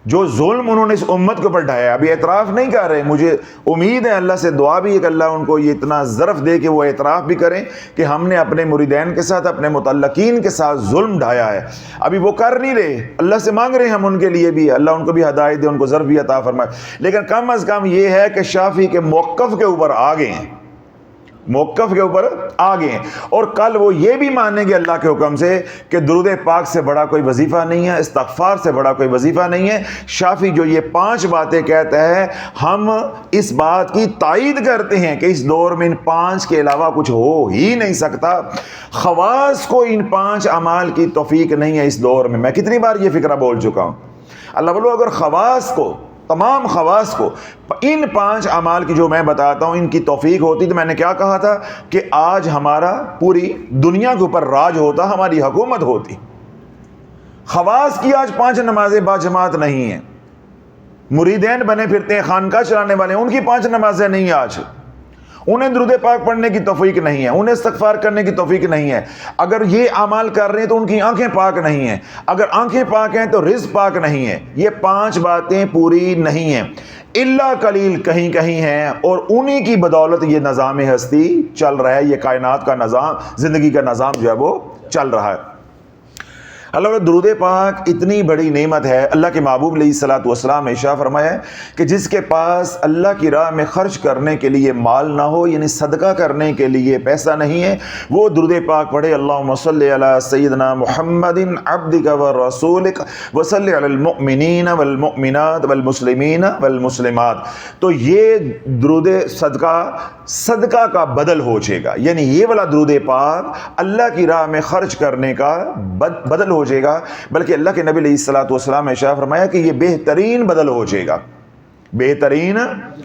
جو ظلم انہوں نے اس امت کے اوپر ڈھایا، ابھی اعتراف نہیں کر رہے۔ مجھے امید ہے، اللہ سے دعا بھی ہے کہ اللہ ان کو یہ اتنا ظرف دے کہ وہ اعتراف بھی کریں کہ ہم نے اپنے مریدین کے ساتھ، اپنے متعلقین کے ساتھ ظلم ڈھایا ہے۔ ابھی وہ کر نہیں رہے، اللہ سے مانگ رہے ہیں ہم ان کے لیے بھی، اللہ ان کو بھی ہدایت دے، ان کو ظرف بھی عطا فرمائے۔ لیکن کم از کم یہ ہے کہ شافی کے موقف کے اوپر آ گئے ہیں، موقف کے اوپر آگے ہیں، اور کل وہ یہ بھی مانیں گے اللہ کے حکم سے کہ درود پاک سے بڑا کوئی وظیفہ نہیں ہے، استغفار سے بڑا کوئی وظیفہ نہیں ہے۔ شافی جو یہ 5 باتیں کہتا ہے، ہم اس بات کی تائید کرتے ہیں کہ اس دور میں ان 5 کے علاوہ کچھ ہو ہی نہیں سکتا۔ خواص کو ان 5 اعمال کی توفیق نہیں ہے اس دور میں۔ میں کتنی بار یہ فکرہ بول چکا ہوں، اللہ بولو اگر خواص کو، تمام خواص کو ان 5 اعمال کی جو میں بتاتا ہوں ان کی توفیق ہوتی، تو میں نے کیا کہا تھا کہ آج ہمارا پوری دنیا کے اوپر راج ہوتا، ہماری حکومت ہوتی۔ خواص کی آج 5 نمازیں با جماعت نہیں ہیں، مریدین بنے پھرتے ہیں، خانقاہ چلانے والے ہیں، ان کی 5 نمازیں نہیں آج، انہیں درود پاک پڑھنے کی توفیق نہیں ہے، انہیں استغفار کرنے کی توفیق نہیں ہے۔ اگر یہ اعمال کر رہے ہیں تو ان کی آنکھیں پاک نہیں ہیں، اگر آنکھیں پاک ہیں تو رزق پاک نہیں ہے۔ یہ 5 باتیں پوری نہیں ہیں، الا قلیل کہیں کہیں ہیں، اور انہی کی بدولت یہ نظام ہستی چل رہا ہے، یہ کائنات کا نظام، زندگی کا نظام جو ہے وہ چل رہا ہے۔ اللہ درود پاک اتنی بڑی نعمت ہے۔ اللہ کے محبوب علیہ الصلوۃ والسلام نے ارشاد فرمایا ہے کہ جس کے پاس اللہ کی راہ میں خرچ کرنے کے لیے مال نہ ہو، یعنی صدقہ کرنے کے لیے پیسہ نہیں ہے، وہ درود پاک پڑھے، اللہم صلی علی سیدنا محمد عبدک ورسولک وصلی علی المؤمنین والمؤمنات والمسلمین والمسلمات۔ تو یہ درود صدقہ کا بدل ہو جائے گا، یعنی یہ والا درود پاک اللہ کی راہ میں خرچ کرنے کا بدل ہو جائے گا، بلکہ اللہ کے نبی علیہ الصلوۃ والسلام نے ارشاد فرمایا کہ یہ بہترین بدل ہو جائے گا، بہترین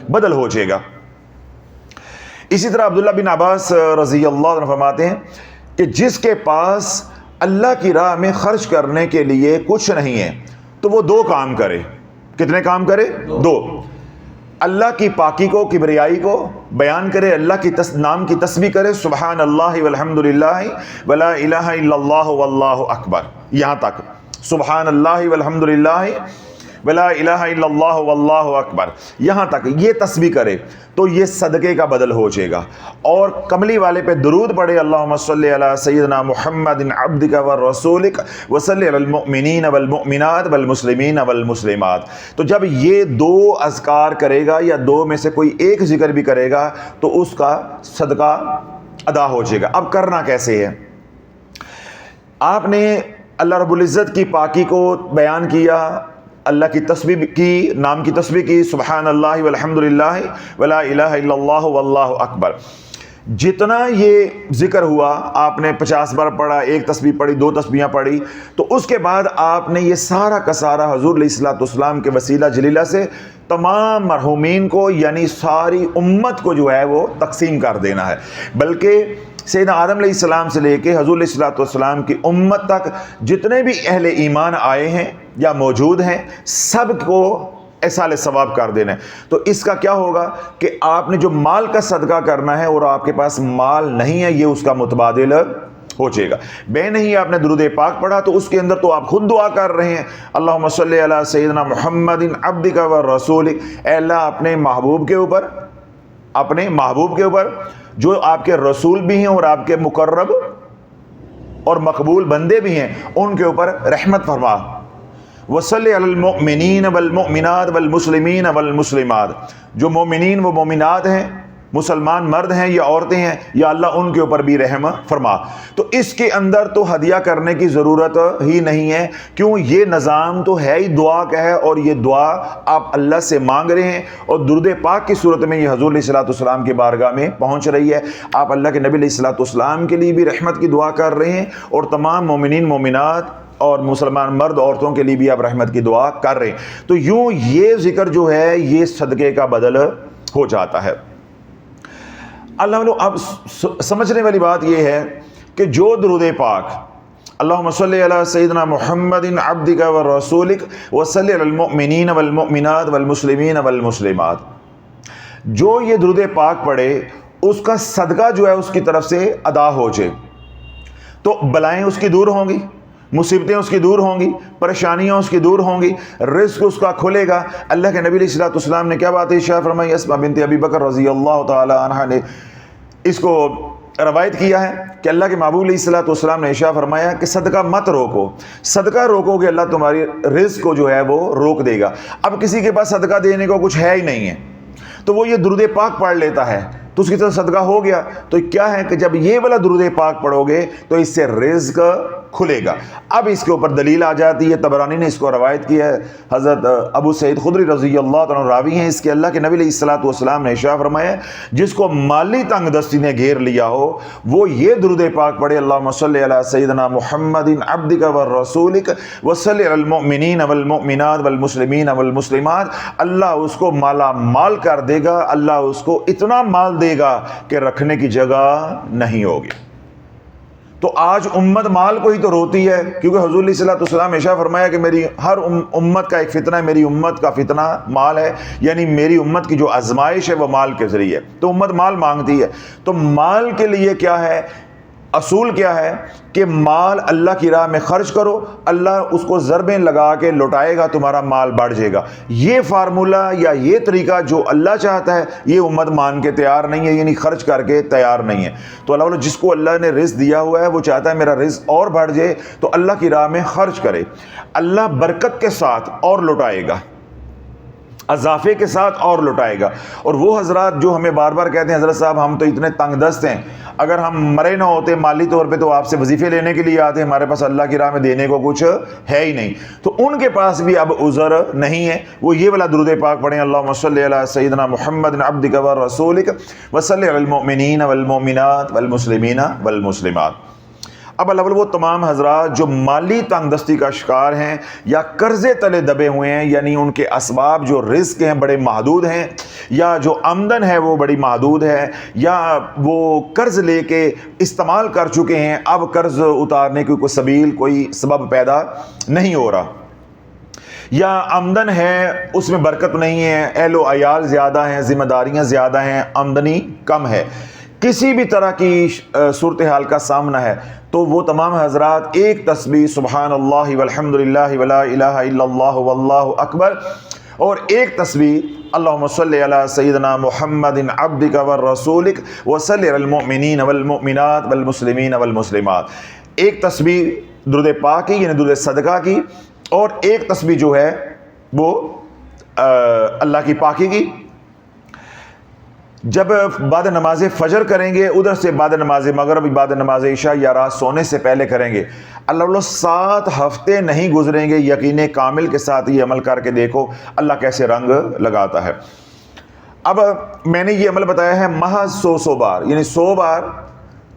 بدل ہو جائے گا۔ اسی طرح عبداللہ بن عباس رضی اللہ عنہ فرماتے ہیں کہ جس کے پاس اللہ کی راہ میں خرچ کرنے کے لیے کچھ نہیں ہے تو وہ 2 کام کرے۔ کتنے کام کرے؟ 2۔ اللہ کی پاکی کو، کبریائی کو بیان کرے، اللہ کی نام کی تسبیح کرے، سبحان اللہ والحمد للہ ولا الہ الا اللہ واللہ اکبر، یہاں تک سبحان اللہ والحمد للہ ولا الہ الا اللہ واللہ اکبر، یہاں تک یہ تسبیح کرے تو یہ صدقے کا بدل ہو جائے گا۔ اور کملی والے پہ درود پڑھے، اللہم صلی علی سیدنا محمد عبدک ورسولک وصلی علی المؤمنین والمؤمنات والمسلمین والمسلمات۔ تو جب یہ دو اذکار کرے گا یا دو میں سے کوئی ایک ذکر بھی کرے گا تو اس کا صدقہ ادا ہو جائے گا۔ اب کرنا کیسے ہے؟ آپ نے اللہ رب العزت کی پاکی کو بیان کیا، اللہ کی تسبیح کی، نام کی تسبیح کی، سبحان اللہ والحمدللہ ولا الہ الا اللہ واللہ اکبر۔ جتنا یہ ذکر ہوا، آپ نے 50 بار پڑھا، ایک تسبیح پڑھی، 2 تسبیحاں پڑھی، تو اس کے بعد آپ نے یہ سارا کا سارا حضور علیہ الصلوۃ والسلام کے وسیلہ جلیلہ سے تمام مرحومین کو، یعنی ساری امت کو جو ہے وہ تقسیم کر دینا ہے۔ بلکہ سیدنا آدم علیہ السلام سے لے کے حضور علیہ الصلوۃ والسلام کی امت تک جتنے بھی اہل ایمان آئے ہیں یا موجود ہیں، سب کو ایصال ثواب کر دینا ہے۔ تو اس کا کیا ہوگا کہ آپ نے جو مال کا صدقہ کرنا ہے اور آپ کے پاس مال نہیں ہے، یہ اس کا متبادل ہو جائے گا۔ بے نہیں آپ نے درود پاک پڑھا تو اس کے اندر تو آپ خود دعا کر رہے ہیں، اللہم صلی علی سیدنا محمد عبدک ورسولک، اے اللہ اپنے محبوب کے اوپر جو آپ کے رسول بھی ہیں اور آپ کے مقرب اور مقبول بندے بھی ہیں، ان کے اوپر رحمت فرما، وصلی علی المؤمنین والمؤمنات والمسلمین والمسلمات، جو مومنین و مومنات ہیں، مسلمان مرد ہیں یا عورتیں ہیں، یا اللہ ان کے اوپر بھی رحم فرما۔ تو اس کے اندر تو ہدیہ کرنے کی ضرورت ہی نہیں ہے، کیوں؟ یہ نظام تو ہے ہی دعا کا ہے، اور یہ دعا آپ اللہ سے مانگ رہے ہیں، اور درود پاک کی صورت میں یہ حضور علیہ الصلوۃ والسلام کی بارگاہ میں پہنچ رہی ہے۔ آپ اللہ کے نبی علیہ الصلوۃ والسلام کے لیے بھی رحمت کی دعا کر رہے ہیں، اور تمام مومنین مومنات اور مسلمان مرد عورتوں کے لیے بھی آپ رحمت کی دعا کر رہے ہیں۔ تو یوں یہ ذکر جو ہے یہ صدقے کا بدل ہو جاتا ہے۔ اللہ اب سمجھنے والی بات یہ ہے کہ جو درود پاک اللہم صلی علی سیدنا محمد عبدک ورسولک وصلی علی المؤمنین والمؤمنات والمسلمین والمسلمات، جو یہ درود پاک پڑھے اس کا صدقہ جو ہے اس کی طرف سے ادا ہو جائے تو بلائیں اس کی دور ہوں گی، مصیبتیں اس کی دور ہوں گی، پریشانیاں اس کی دور ہوں گی، رزق اس کا کھلے گا۔ اللہ کے نبی علیہ الصلوۃ والسلام نے کیا بات ارشاد فرمائی؟ اسماء بنت ابی بکر رضی اللہ تعالی عنہا نے اس کو روایت کیا ہے کہ اللہ کے محبوب علیہ الصلوۃ والسلام نے ارشاد فرمایا کہ صدقہ مت روکو، صدقہ روکو گے اللہ تمہاری رزق کو جو ہے وہ روک دے گا۔ اب کسی کے پاس صدقہ دینے کو کچھ ہے ہی نہیں ہے تو وہ یہ درود پاک پڑھ لیتا ہے تو اس کی طرف صدقہ ہو گیا۔ تو کیا ہے کہ جب یہ والا درود پاک پڑھو گے تو اس سے رزق کھلے گا۔ اب اس کے اوپر دلیل آ جاتی ہے، طبرانی نے اس کو روایت کیا ہے، حضرت ابو سعید خدری رضی اللہ عنہ راوی ہیں اس کے، اللہ کے نبی علیہ الصلوۃ والسلام نے ارشاد فرمایا جس کو مالی تنگ دستی نے گھیر لیا ہو وہ یہ درود پاک پڑھے، اللہم صلی علی سیدنا محمد عبدک ورسولک وصلی علی المؤمنین والمؤمنات والمسلمین والمسلمات، اللہ اس کو مالا مال کر دے گا، اللہ اس کو اتنا مال دے گا کہ رکھنے کی جگہ نہیں ہوگی۔ تو آج امت مال کو ہی تو روتی ہے، کیونکہ حضور علیہ الصلوۃ والسلام نے ارشاد فرمایا کہ میری ہر امت کا ایک فتنہ ہے، میری امت کا فتنہ مال ہے، یعنی میری امت کی جو آزمائش ہے وہ مال کے ذریعے، تو امت مال مانگتی ہے۔ تو مال کے لیے کیا ہے اصول، کیا ہے کہ مال اللہ کی راہ میں خرچ کرو، اللہ اس کو ضربیں لگا کے لوٹائے گا، تمہارا مال بڑھ جائے گا۔ یہ فارمولہ یا یہ طریقہ جو اللہ چاہتا ہے یہ امت مان کے تیار نہیں ہے، یعنی خرچ کر کے تیار نہیں ہے۔ تو اللہ جس کو اللہ نے رزق دیا ہوا ہے وہ چاہتا ہے میرا رزق اور بڑھ جائے تو اللہ کی راہ میں خرچ کرے، اللہ برکت کے ساتھ اور لوٹائے گا، اضافے کے ساتھ اور لوٹائے گا۔ اور وہ حضرات جو ہمیں بار بار کہتے ہیں حضرت صاحب ہم تو اتنے تنگ دست ہیں، اگر ہم مرے نہ ہوتے مالی طور پہ تو آپ سے وظیفے لینے کے لیے آتے، ہمارے پاس اللہ کی راہ میں دینے کو کچھ ہے ہی نہیں، تو ان کے پاس بھی اب عذر نہیں ہے، وہ یہ والا درود پاک پڑھیں، اللہم صلی علی سیدنا محمد عبدک ورسولک وصلی علی المؤمنین والمؤمنات والمسلمین والمسلمات۔ اب اللہ وہ تمام حضرات جو مالی تنگ دستی کا شکار ہیں یا قرضے تلے دبے ہوئے ہیں، یعنی ان کے اسباب جو رزق ہیں بڑے محدود ہیں، یا جو آمدن ہے وہ بڑی محدود ہے، یا وہ قرض لے کے استعمال کر چکے ہیں، اب قرض اتارنے کی کوئی سبیل کوئی سبب پیدا نہیں ہو رہا، یا آمدن ہے اس میں برکت نہیں ہے، اہل و عیال زیادہ ہیں، ذمہ داریاں زیادہ ہیں، آمدنی کم ہے، کسی بھی طرح کی صورتحال کا سامنا ہے، تو وہ تمام حضرات ایک تسبیح سبحان اللہ والحمد للہ ولا الہ الا اللہ واللہ اکبر اور ایک تسبیح اللہم صلی علی سیدنا محمد عبدک والرسولک وصلی علی المؤمنین والمؤمنات والمسلمین والمسلمات، ایک تسبیح درود پاک کی یعنی درود صدقہ کی، اور ایک تسبیح جو ہے وہ اللہ کی پاکی کی۔ جب بعد نماز فجر کریں گے، ادھر سے بعد نماز مغرب، بعد نماز عشاء یا رات سونے سے پہلے کریں گے، اللہ 7 ہفتے نہیں گزریں گے یقین کامل کے ساتھ یہ عمل کر کے دیکھو اللہ کیسے رنگ لگاتا ہے۔ اب میں نے یہ عمل بتایا ہے محض 100 بار، یعنی 100 بار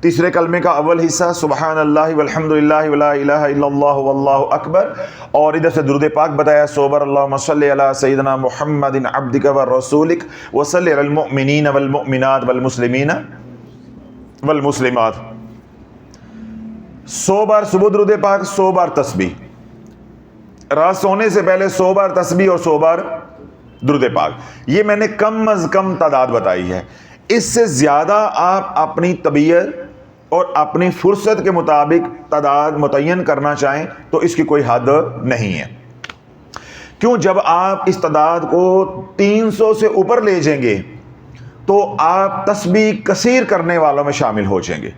تیسرے کلمے کا اول حصہ سبحان اللہ والحمد للہ ولا الہ الا اللہ واللہ اکبر، اور ادھر سے درود پاک بتایا 100 بار اللہم صلی علی سیدنا محمد عبدک والرسولک وصلی علی المؤمنین والمؤمنات والمسلمین والمسلمات، 100 بار صبح درود پاک، 100 بار تسبیح، رات سونے سے پہلے 100 بار تسبیح اور 100 بار درود پاک۔ یہ میں نے کم از کم تعداد بتائی ہے، اس سے زیادہ آپ اپنی طبیعت اور اپنی فرصت کے مطابق تعداد متعین کرنا چاہیں تو اس کی کوئی حد نہیں ہے۔ کیوں؟ جب آپ اس تعداد کو 300 سے اوپر لے جائیں گے تو آپ تسبیح کثیر کرنے والوں میں شامل ہو جائیں گے۔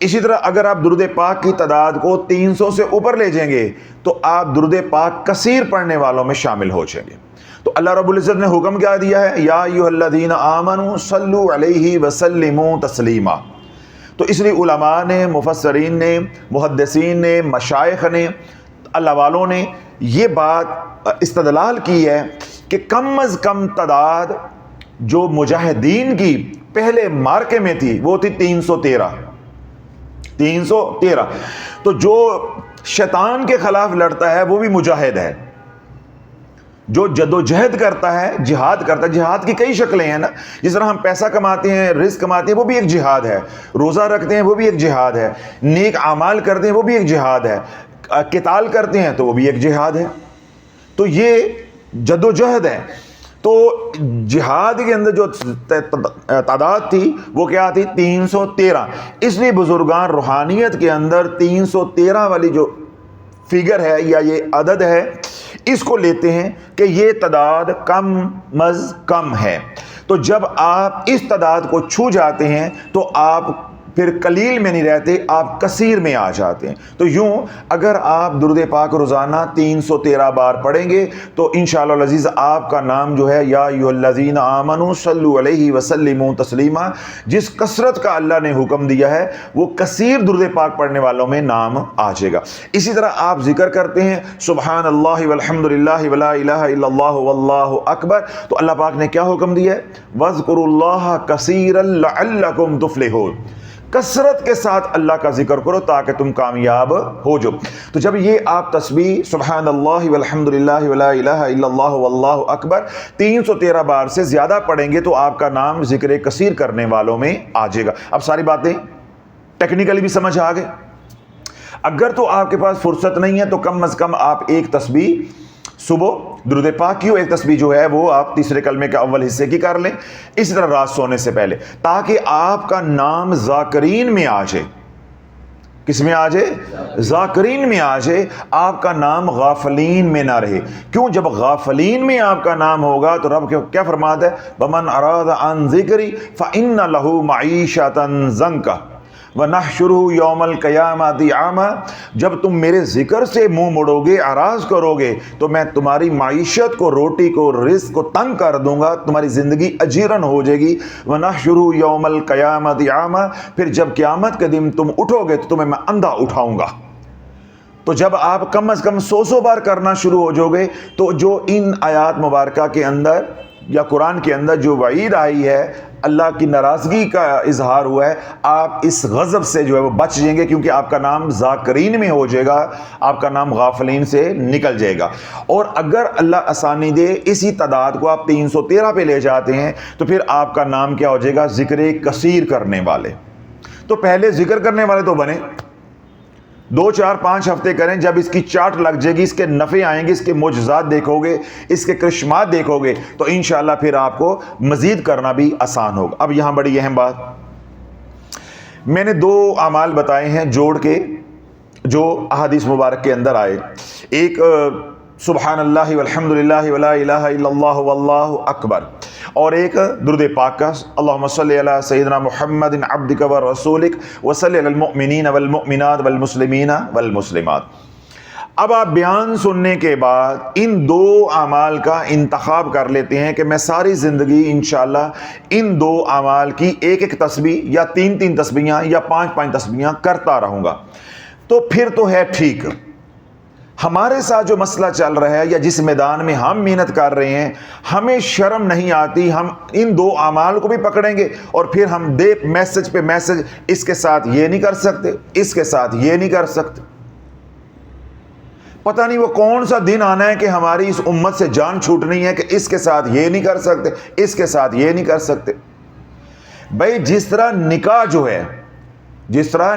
اسی طرح اگر آپ درود پاک کی تعداد کو 300 سے اوپر لے جائیں گے تو آپ درود پاک کثیر پڑھنے والوں میں شامل ہو جائیں گے۔ تو اللہ رب العزت نے حکم کیا دیا ہے؟ یا ایھا الذین آمنوا صلوا علیہ وسلموا تسلیما۔ تو اس لیے علماء نے، مفسرین نے، محدثین نے، مشائخ نے، اللہ والوں نے یہ بات استدلال کی ہے کہ کم از کم تعداد جو مجاہدین کی پہلے مارکے میں تھی وہ تھی 313۔ تو جو شیطان کے خلاف لڑتا ہے وہ بھی مجاہد ہے، جو جد و جہد کرتا ہے، جہاد کرتا ہے۔ جہاد کی کئی شکلیں ہیں نا، جس طرح ہم پیسہ کماتے ہیں، رزق کماتے ہیں، وہ بھی ایک جہاد ہے، روزہ رکھتے ہیں وہ بھی ایک جہاد ہے، نیک اعمال کرتے ہیں وہ بھی ایک جہاد ہے، قتال کرتے ہیں تو وہ بھی ایک جہاد ہے۔ تو یہ جد و جہد ہے۔ تو جہاد کے اندر جو تعداد تھی وہ کیا تھی؟ 313۔ اس لیے بزرگان روحانیت کے اندر 313 والی جو فگر ہے یا یہ عدد ہے، اس کو لیتے ہیں کہ یہ تعداد کم از کم ہے۔ تو جب آپ اس تعداد کو چھو جاتے ہیں تو آپ پھر قلیل میں نہیں رہتے، آپ کثیر میں آ جاتے ہیں۔ تو یوں اگر آپ درود پاک روزانہ 313 بار پڑھیں گے تو انشاءاللہ العزیز آپ کا نام جو ہے یا ایھا الذین آمنوا صلوا علیہ وسلموا تسلیما، جس کثرت کا اللہ نے حکم دیا ہے وہ کثیر درود پاک پڑھنے والوں میں نام آ جائے گا۔ اسی طرح آپ ذکر کرتے ہیں سبحان اللہ والحمد للہ ولا الہ الا اللہ واللہ اکبر، تو اللہ پاک نے کیا حکم دیا ہے؟ وَاذْكُرُوا اللَّهَ كَثِيرًا لَعَلَّكُمْ تُفْلِحُونَ، کثرت کے ساتھ اللہ کا ذکر کرو تاکہ تم کامیاب ہو جاؤ۔ تو جب یہ آپ تسبیح سبحان اللہ والحمد للہ ولا الہ الا اللہ واللہ اکبر 313 بار سے زیادہ پڑھیں گے تو آپ کا نام ذکر کثیر کرنے والوں میں آ جائے گا۔ اب ساری باتیں ٹیکنیکلی بھی سمجھ آ گئے۔ اگر تو آپ کے پاس فرصت نہیں ہے تو کم از کم آپ ایک تسبیح صبح درود پاک کی، ایک تسبیح جو ہے وہ آپ تیسرے کلمے کے اول حصے کی کر لیں، اسی طرح رات سونے سے پہلے، تاکہ آپ کا نام ذاکرین میں آ جائے۔ کس میں آ جائے؟ ذاکرین میں آ جائے، آپ کا نام غافلین میں نہ رہے۔ کیوں؟ جب غافلین میں آپ کا نام ہوگا تو رب کیا فرماتا ہے؟ وَمَنْ أَرَادَ عَنْ ذِكْرِي فَإِنَّ لَهُ مَعِيشَةً ضَنْكَ وَنَحْشُرُهُ يَوْمَ الْقِيَامَةِ أَعْمَى، جب تم میرے ذکر سے منہ مڑو گے، اعراض کرو گے تو میں تمہاری معیشت کو، روٹی کو، رزق کو تنگ کر دوں گا، تمہاری زندگی اجیرن ہو جائے گی۔ وَنَحْشُرُهُ يَوْمَ الْقِيَامَةِ أَعْمَى، پھر جب قیامت کے دن تم اٹھو گے تو تمہیں میں اندھا اٹھاؤں گا۔ تو جب آپ کم از کم 100 بار کرنا شروع ہو جاؤ گے تو جو ان آیات مبارکہ کے اندر یا قرآن کے اندر جو وعید آئی ہے، اللہ کی ناراضگی کا اظہار ہوا ہے، آپ اس غضب سے جو ہے وہ بچ جائیں گے، کیونکہ آپ کا نام ذاکرین میں ہو جائے گا، آپ کا نام غافلین سے نکل جائے گا۔ اور اگر اللہ آسانی دے اسی تعداد کو آپ 313 پہ لے جاتے ہیں تو پھر آپ کا نام کیا ہو جائے گا؟ ذکر کثیر کرنے والے۔ تو پہلے ذکر کرنے والے تو بنے، 2 4 5 ہفتے کریں، جب اس کی چاٹ لگ جائے گی، اس کے نفع آئیں گے، اس کے معجزات دیکھو گے، اس کے کرشمات دیکھو گے تو انشاءاللہ پھر آپ کو مزید کرنا بھی آسان ہوگا۔ اب یہاں بڑی اہم بات میں نے 2 اعمال بتائے ہیں جوڑ کے جو احادیث مبارک کے اندر آئے. ایک سبحان اللہ والحمد للہ ولا الہ الا اللہ واللہ اکبر، اور ایک درود پاک کا اللہم صلی علی سیدنا محمد عبدک ورسولک وصلی علی المؤمنین والمؤمنات والمسلمین والمسلمات. اب آپ بیان سننے کے بعد ان 2 اعمال کا انتخاب کر لیتے ہیں کہ میں ساری زندگی انشاءاللہ ان 2 اعمال کی ایک تسبیح یا 3 تسبیحاں یا 5 تسبیحاں کرتا رہوں گا، تو پھر تو ہے ٹھیک. ہمارے ساتھ جو مسئلہ چل رہا ہے یا جس میدان میں ہم محنت کر رہے ہیں، ہمیں شرم نہیں آتی، ہم ان 2 اعمال کو بھی پکڑیں گے اور پھر ہم دے میسج پہ میسج، اس کے ساتھ یہ نہیں کر سکتے، اس کے ساتھ یہ نہیں کر سکتے. پتہ نہیں وہ کون سا دن آنا ہے کہ ہماری اس امت سے جان چھوٹنی ہے کہ اس کے ساتھ یہ نہیں کر سکتے، اس کے ساتھ یہ نہیں کر سکتے. بھائی جس طرح نکاح جو ہے، جس طرح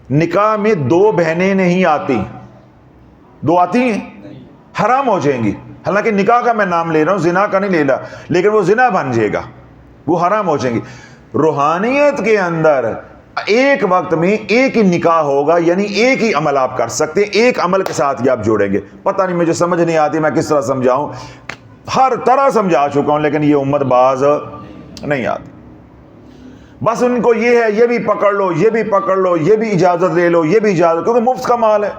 نکاح میں 2 بہنیں نہیں آتی، 2 آتی ہیں، حرام ہو جائیں گی. حالانکہ نکاح کا میں نام لے رہا ہوں، زنا کا نہیں لے رہا، لیکن وہ زنا بن جائے گا، وہ حرام ہو جائیں گی. روحانیت کے اندر ایک وقت میں ایک ہی نکاح ہوگا، یعنی ایک ہی عمل آپ کر سکتے ہیں، ایک عمل کے ساتھ ہی آپ جوڑیں گے. پتہ نہیں مجھے سمجھ نہیں آتی میں کس طرح سمجھاؤں، ہر طرح سمجھا چکا ہوں لیکن یہ امت باز نہیں آتی. بس ان کو یہ ہے یہ بھی پکڑ لو، یہ بھی پکڑ لو، یہ بھی اجازت لے لو، یہ بھی اجازت، کیونکہ مفت کا مال ہے،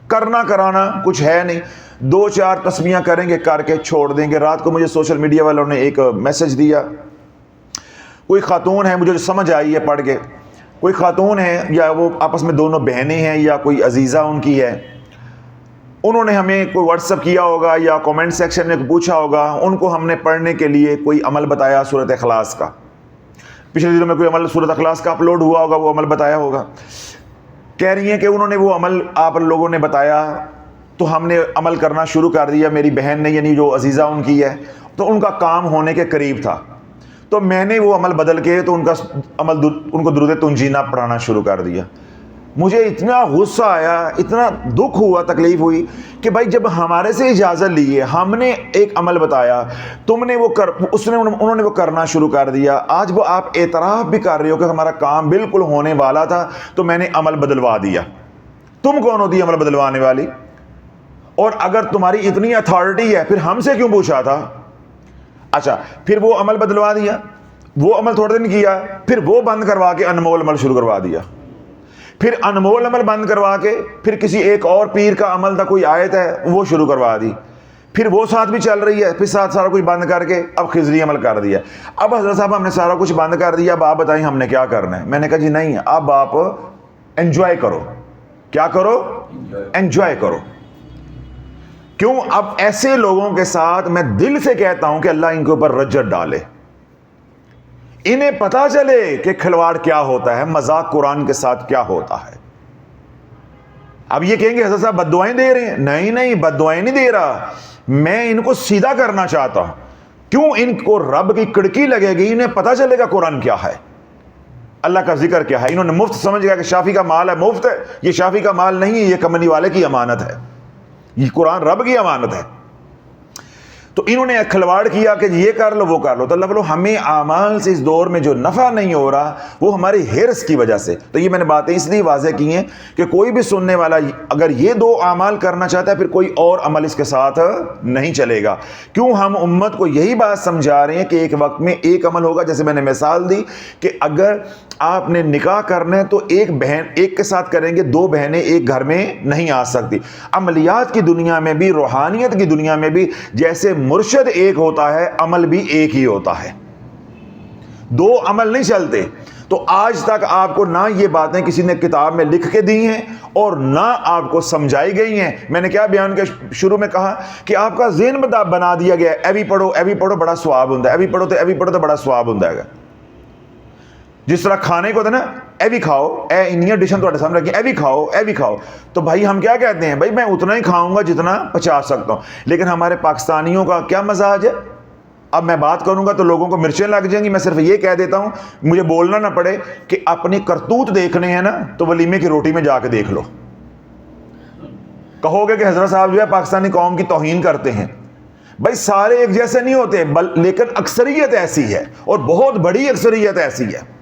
کرنا کرانا کچھ ہے نہیں. 2-4 تسبیحاں کریں گے، کر کے چھوڑ دیں گے. رات کو مجھے سوشل میڈیا والوں نے ایک میسج دیا، کوئی خاتون ہے، مجھے جو سمجھ آئی ہے پڑھ کے، کوئی خاتون ہے یا وہ آپس میں دونوں بہنیں ہیں یا کوئی عزیزہ ان کی ہے، انہوں نے ہمیں کوئی واٹس ایپ کیا ہوگا یا کومنٹ سیکشن میں پوچھا ہوگا، ان کو ہم نے پڑھنے کے لیے کوئی عمل بتایا سورۃ اخلاص کا. پچھلے دنوں میں کوئی عمل سورۃ اخلاص کا اپلوڈ ہوا ہوگا، وہ عمل بتایا ہوگا. کہہ رہی ہیں کہ انہوں نے وہ عمل آپ لوگوں نے بتایا تو ہم نے عمل کرنا شروع کر دیا. میری بہن نے، یعنی جو عزیزہ ان کی ہے، تو ان کا کام ہونے کے قریب تھا، تو میں نے وہ عمل بدل کے تو ان کا عمل ان کو درود تنجینہ پڑھانا شروع کر دیا. مجھے اتنا غصہ آیا، اتنا دکھ ہوا، تکلیف ہوئی کہ بھائی جب ہمارے سے اجازت لی ہے، ہم نے ایک عمل بتایا، تم نے وہ انہوں نے وہ کرنا شروع کر دیا. آج وہ آپ اعتراف بھی کر رہے ہو کہ ہمارا کام بالکل ہونے والا تھا تو میں نے عمل بدلوا دیا. تم کون ہوتی عمل بدلوانے والی؟ اور اگر تمہاری اتنی اتھارٹی ہے پھر ہم سے کیوں پوچھا تھا؟ اچھا، پھر وہ عمل بدلوا دیا، وہ عمل تھوڑے دن کیا، پھر وہ بند کروا کے انمول عمل شروع کروا دیا. پھر انمول عمل بند کروا کے پھر کسی ایک اور پیر کا عمل تھا، کوئی آیت ہے وہ شروع کروا دی. پھر وہ ساتھ بھی چل رہی ہے، پھر ساتھ سارا کچھ بند کر کے اب خضری عمل کر دیا. اب حضرت صاحب ہم نے سارا کچھ بند کر دیا، اب آپ بتائیں ہم نے کیا کرنا ہے؟ میں نے کہا جی نہیں، اب آپ انجوائے کرو. کیا کرو؟ انجوائے کرو. کیوں؟ اب ایسے لوگوں کے ساتھ میں دل سے کہتا ہوں کہ اللہ ان کے اوپر رجت ڈالے، انہیں پتا چلے کہ کھلواڑ کیا ہوتا ہے، مذاق قرآن کے ساتھ کیا ہوتا ہے. اب یہ کہیں گے حضرت صاحب بد دعائیں دے رہے ہیں. نہیں، بد دعائیں نہیں دے رہا، میں ان کو سیدھا کرنا چاہتا ہوں. کیوں؟ ان کو رب کی کڑکی لگے گی، انہیں پتا چلے گا قرآن کیا ہے، اللہ کا ذکر کیا ہے. انہوں نے مفت سمجھ گیا کہ شافی کا مال ہے، مفت ہے. یہ شافی کا مال نہیں ہے، یہ کمنی والے کی امانت ہے، یہ قرآن رب کی امانت ہے. تو انہوں نے کھلواڑ کیا کہ یہ کر لو وہ کر لو. تو اللہ بولو ہمیں اعمال سے اس دور میں جو نفع نہیں ہو رہا وہ ہماری حرص کی وجہ سے. تو یہ میں نے باتیں اس لیے واضح کی ہیں کہ کوئی بھی سننے والا اگر یہ 2 اعمال کرنا چاہتا ہے پھر کوئی اور عمل اس کے ساتھ نہیں چلے گا. کیوں؟ ہم امت کو یہی بات سمجھا رہے ہیں کہ ایک وقت میں ایک عمل ہوگا. جیسے میں نے مثال دی کہ اگر آپ نے نکاح کرنا ہے تو ایک بہن ایک کے ساتھ کریں گے، 2 بہنیں ایک گھر میں نہیں آ سکتی. عملیات کی دنیا میں بھی، روحانیت کی دنیا میں بھی، جیسے مرشد ایک ہوتا ہے، عمل بھی ایک ہی ہوتا ہے، 2 عمل نہیں چلتے. تو آج تک آپ کو نہ یہ باتیں کسی نے کتاب میں لکھ کے دی ہیں اور نہ آپ کو سمجھائی گئی ہیں. میں نے کیا بیان کے شروع میں کہا کہ آپ کا ذہن بنا دیا گیا ہے، اے بھی پڑھو بڑا ثواب ہوتا ہے، اے بھی پڑھو تو بڑا ثواب ہوتا ہے. جس طرح کھانے کو تھا نا، اے بھی کھاؤ، اے انیاں ڈشاں تھوڑے سامنے رکھی، اے بھی کھاؤ. تو بھائی ہم کیا کہتے ہیں؟ بھائی میں اتنا ہی کھاؤں گا جتنا پچا سکتا ہوں. لیکن ہمارے پاکستانیوں کا کیا مزاج ہے؟ اب میں بات کروں گا تو لوگوں کو مرچیں لگ جائیں گی. میں صرف یہ کہہ دیتا ہوں، مجھے بولنا نہ پڑے، کہ اپنی کرتوت دیکھنے ہیں نا تو ولیمے کی روٹی میں جا کے دیکھ لو. کہو گے کہ حضرت صاحب جو ہے پاکستانی قوم کی توہین کرتے ہیں. بھائی سارے ایک جیسے نہیں ہوتے، لیکن اکثریت ایسی ہے اور بہت بڑی اکثریت ایسی ہے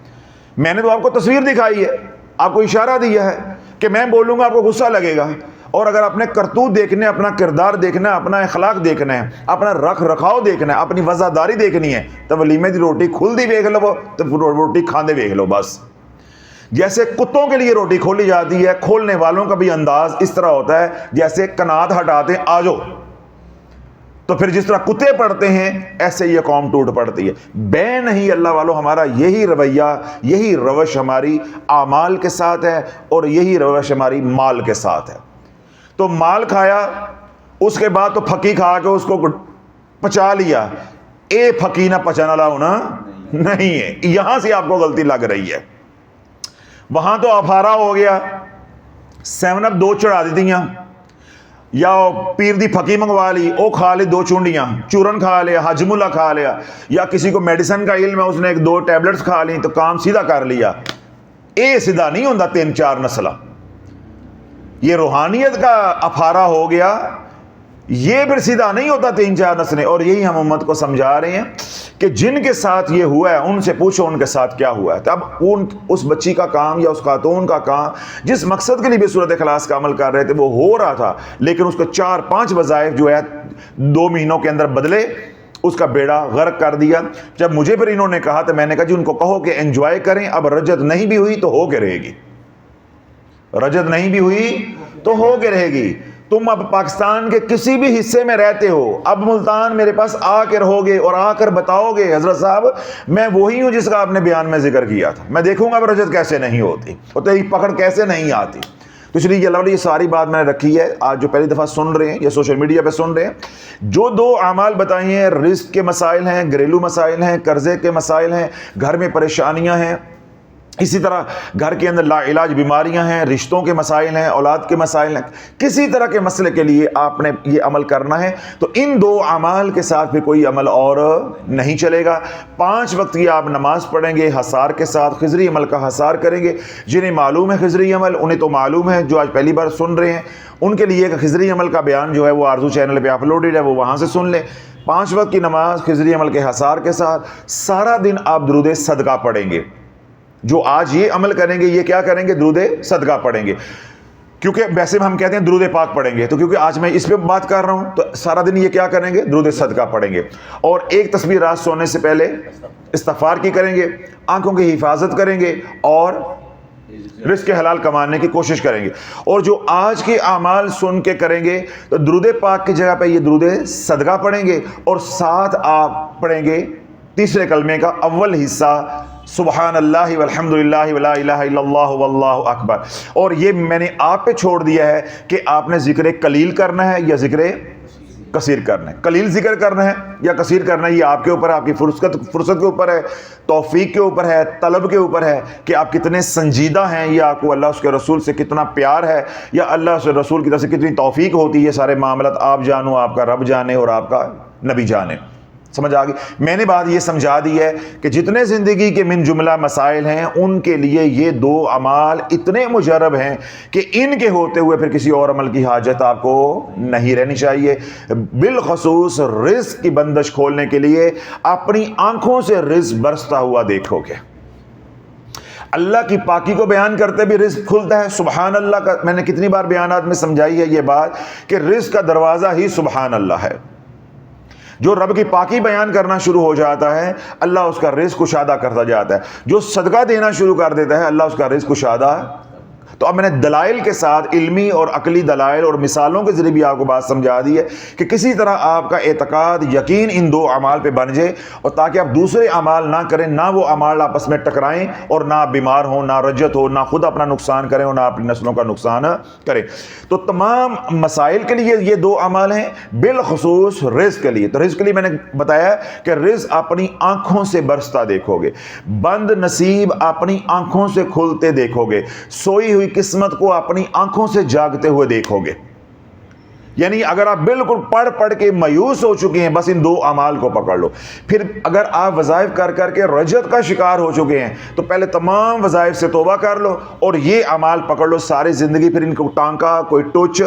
میں نے تو آپ کو تصویر دکھائی ہے، آپ کو اشارہ دیا ہے کہ میں بولوں گا آپ کو غصہ لگے گا، اور اگر اپنے کرتوت دیکھنے، اپنا کردار دیکھنا ہے، اپنا اخلاق دیکھنا ہے، اپنا رکھ رکھاؤ دیکھنا ہے، اپنی وفاداری دیکھنی ہے، تو ولیمے دی روٹی کھلدی ویکھ لو تو روٹی کھاندے ویکھ لو بس۔ جیسے کتوں کے لیے روٹی کھولی جاتی ہے، کھولنے والوں کا بھی انداز اس طرح ہوتا ہے جیسے کنات ہٹاتے ہیں آجو، تو پھر جس طرح کتے پڑتے ہیں ایسے یہ قوم ٹوٹ پڑتی ہے۔ بے نہیں اللہ والو، ہمارا یہی رویہ، یہی روش ہماری اعمال کے ساتھ ہے، اور یہی روش ہماری مال کے ساتھ ہے۔ تو مال کھایا، اس کے بعد تو پھکی کھا کے اس کو پچا لیا، اے پھکی نہ پچانا لا ہونا نہیں ہے، یہاں سے آپ کو غلطی لگ رہی ہے۔ وہاں تو افارا ہو گیا، 7 اپ 2 چڑھا دیتیاں، یا پیر دی پھکی منگوا لی، او کھا لی 2 چونڈیاں، چورن کھا لیا، حجملہ کھا لیا، یا کسی کو میڈیسن کا علم ہے اس نے 1-2 ٹیبلٹس کھا لی تو کام سیدھا کر لیا۔ اے سیدھا نہیں ہوندہ 3-4 نسلہ، یہ روحانیت کا افارا ہو گیا، یہ پھر سیدھا نہیں ہوتا 3-4 نسلیں۔ اور یہی ہم امت کو سمجھا رہے ہیں کہ جن کے ساتھ یہ ہوا ہے ان سے پوچھو ان کے ساتھ کیا ہوا ہے۔ تب اس بچی کا کام یا اس خاتون کا کام جس مقصد کے لیے بھی صورت اخلاص کا عمل کر رہے تھے وہ ہو رہا تھا، لیکن اس کو 4-5 وظائف جو ہے 2 مہینوں کے اندر بدلے، اس کا بیڑا غرق کر دیا۔ جب مجھے پھر انہوں نے کہا تو میں نے کہا جی ان کو کہو کہ انجوائے کریں، اب رجت نہیں بھی ہوئی تو ہو کے رہے گی، رجت نہیں بھی ہوئی تو ہو کے رہے گی۔ تم اب پاکستان کے کسی بھی حصے میں رہتے ہو، اب ملتان میرے پاس آ کے رہو گے اور آ کر بتاؤ گے حضرت صاحب میں وہی ہوں جس کا آپ نے بیان میں ذکر کیا تھا، میں دیکھوں گا اب رجت کیسے نہیں ہوتی اور تیری پکڑ کیسے نہیں آتی۔ تو اس لیے اللہ یہ ساری بات میں نے رکھی ہے، آج جو پہلی دفعہ سن رہے ہیں یا سوشل میڈیا پہ سن رہے ہیں، جو 2 اعمال بتائی ہیں، رزق کے مسائل ہیں، گھریلو مسائل ہیں، قرضے کے مسائل ہیں، گھر میں پریشانیاں ہیں، اسی طرح گھر کے اندر لا علاج بیماریاں ہیں، رشتوں کے مسائل ہیں، اولاد کے مسائل ہیں، کسی طرح کے مسئلے کے لیے آپ نے یہ عمل کرنا ہے تو ان 2 اعمال کے ساتھ پھر کوئی عمل اور نہیں چلے گا۔ 5 وقت کی آپ نماز پڑھیں گے حصار کے ساتھ، خضری عمل کا حصار کریں گے۔ جنہیں معلوم ہے خضری عمل انہیں تو معلوم ہے، جو آج پہلی بار سن رہے ہیں ان کے لیے خضری عمل کا بیان جو ہے وہ آرزو چینل پہ اپلوڈڈ ہے، وہ وہاں سے سن لیں۔ 5 وقت کی نماز خضری عمل کے حصار کے ساتھ، سارا دن آپ درود صدقہ پڑھیں گے۔ جو آج یہ عمل کریں گے یہ کیا کریں گے؟ درود صدقہ پڑھیں گے، کیونکہ ویسے ہم کہتے ہیں درود پاک پڑھیں گے، تو کیونکہ آج میں اس پہ بات کر رہا ہوں تو سارا دن یہ کیا کریں گے؟ درود صدقہ پڑھیں گے، اور ایک تسبیح رات سونے سے پہلے استغفار کی کریں گے، آنکھوں کی حفاظت کریں گے اور رزق حلال کمانے کی کوشش کریں گے۔ اور جو آج کے اعمال سن کے کریں گے تو درود پاک کی جگہ پہ یہ درود صدقہ پڑھیں گے، اور ساتھ آپ پڑھیں گے تیسرے کلمے کا اول حصہ سبحان اللہ والحمد للہ ولا الہ الا اللہ واللہ اکبر۔ اور یہ میں نے آپ پہ چھوڑ دیا ہے کہ آپ نے ذکر قلیل کرنا ہے یا ذکر کثیر کرنا ہے، قلیل ذکر کرنا ہے یا کثیر کرنا ہے، یہ آپ کے اوپر ہے، آپ کی فرصت کے اوپر ہے، توفیق کے اوپر ہے، طلب کے اوپر ہے کہ آپ کتنے سنجیدہ ہیں، یا آپ کو اللہ اس کے رسول سے کتنا پیار ہے، یا اللہ اس رسول کی طرف سے کتنی توفیق ہوتی ہے۔ یہ سارے معاملات آپ جانو، آپ کا رب جانے اور آپ کا نبی جانے۔ سمجھ آ گئی؟ میں نے بات یہ سمجھا دی ہے کہ جتنے زندگی کے من جملہ مسائل ہیں ان کے لیے یہ 2 اعمال اتنے مجرب ہیں کہ ان کے ہوتے ہوئے پھر کسی اور عمل کی حاجت آپ کو نہیں رہنی چاہیے۔ بالخصوص رزق کی بندش کھولنے کے لیے اپنی آنکھوں سے رزق برستا ہوا دیکھو گے۔ اللہ کی پاکی کو بیان کرتے بھی رزق کھلتا ہے، سبحان اللہ کا میں نے کتنی بار بیانات میں سمجھائی ہے یہ بات کہ رزق کا دروازہ ہی سبحان اللہ ہے۔ جو رب کی پاکی بیان کرنا شروع ہو جاتا ہے اللہ اس کا رزق کشادہ کرتا جاتا ہے، جو صدقہ دینا شروع کر دیتا ہے اللہ اس کا رزق کشادہ۔ تو اب میں نے دلائل کے ساتھ، علمی اور عقلی دلائل اور مثالوں کے ذریعے بھی آپ کو بات سمجھا دی ہے کہ کسی طرح آپ کا اعتقاد، یقین ان 2 اعمال پہ بن جائے، اور تاکہ آپ دوسرے اعمال نہ کریں، نہ وہ اعمال آپس میں ٹکرائیں، اور نہ آپ بیمار ہوں، نہ رجت ہو، نہ خود اپنا نقصان کریں اور نہ اپنی نسلوں کا نقصان کریں۔ تو تمام مسائل کے لیے یہ 2 اعمال ہیں، بالخصوص رزق کے لیے۔ تو رزق کے لیے میں نے بتایا کہ رزق اپنی آنکھوں سے برستا دیکھو گے، بند نصیب اپنی آنکھوں سے کھلتے دیکھو گے، سوئی ہوئی قسمت کو اپنی آنکھوں سے جاگتے ہوئے دیکھو گے۔ یعنی اگر آپ بالکل پڑھ کے مایوس ہو چکے ہیں بس ان 2 اعمال کو پکڑ لو۔ پھر اگر آپ وظائف کر کے رجت کا شکار ہو چکے ہیں تو پہلے تمام وظائف سے توبہ کر لو اور یہ اعمال پکڑ لو ساری زندگی، پھر ان کو ٹانکا کوئی ٹوچ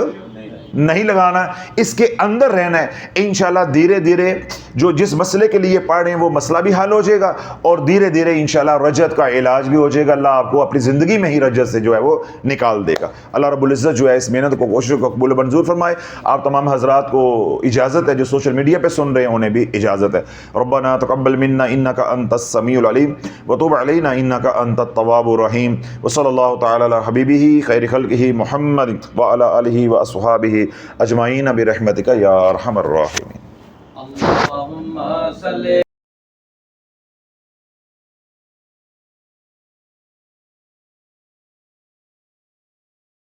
نہیں لگانا، اس کے اندر رہنا ہے، انشاءاللہ دھیرے دھیرے جو جس مسئلے کے لیے پڑھ رہے ہیں وہ مسئلہ بھی حل ہو جائے گا، اور دھیرے دھیرے انشاءاللہ رجت کا علاج بھی ہو جائے گا۔ اللہ آپ کو اپنی زندگی میں ہی رجت سے جو ہے وہ نکال دے گا۔ اللہ رب العزت جو ہے اس محنت کو، کوشش کو قبول و منظور فرمائے۔ آپ تمام حضرات کو اجازت ہے، جو سوشل میڈیا پہ سن رہے ہیں انہیں بھی اجازت ہے۔ ربنا تقبل منا انک انت السمیع العلیم وتب علینا انک انت التواب الرحیم، وصلی اللہ تعالی علی حبیبہ خیر خلقہ محمد وعلی آلہ واصحابہ اجمعین برحمتک یا ارحم الراحمین۔ اللهم صل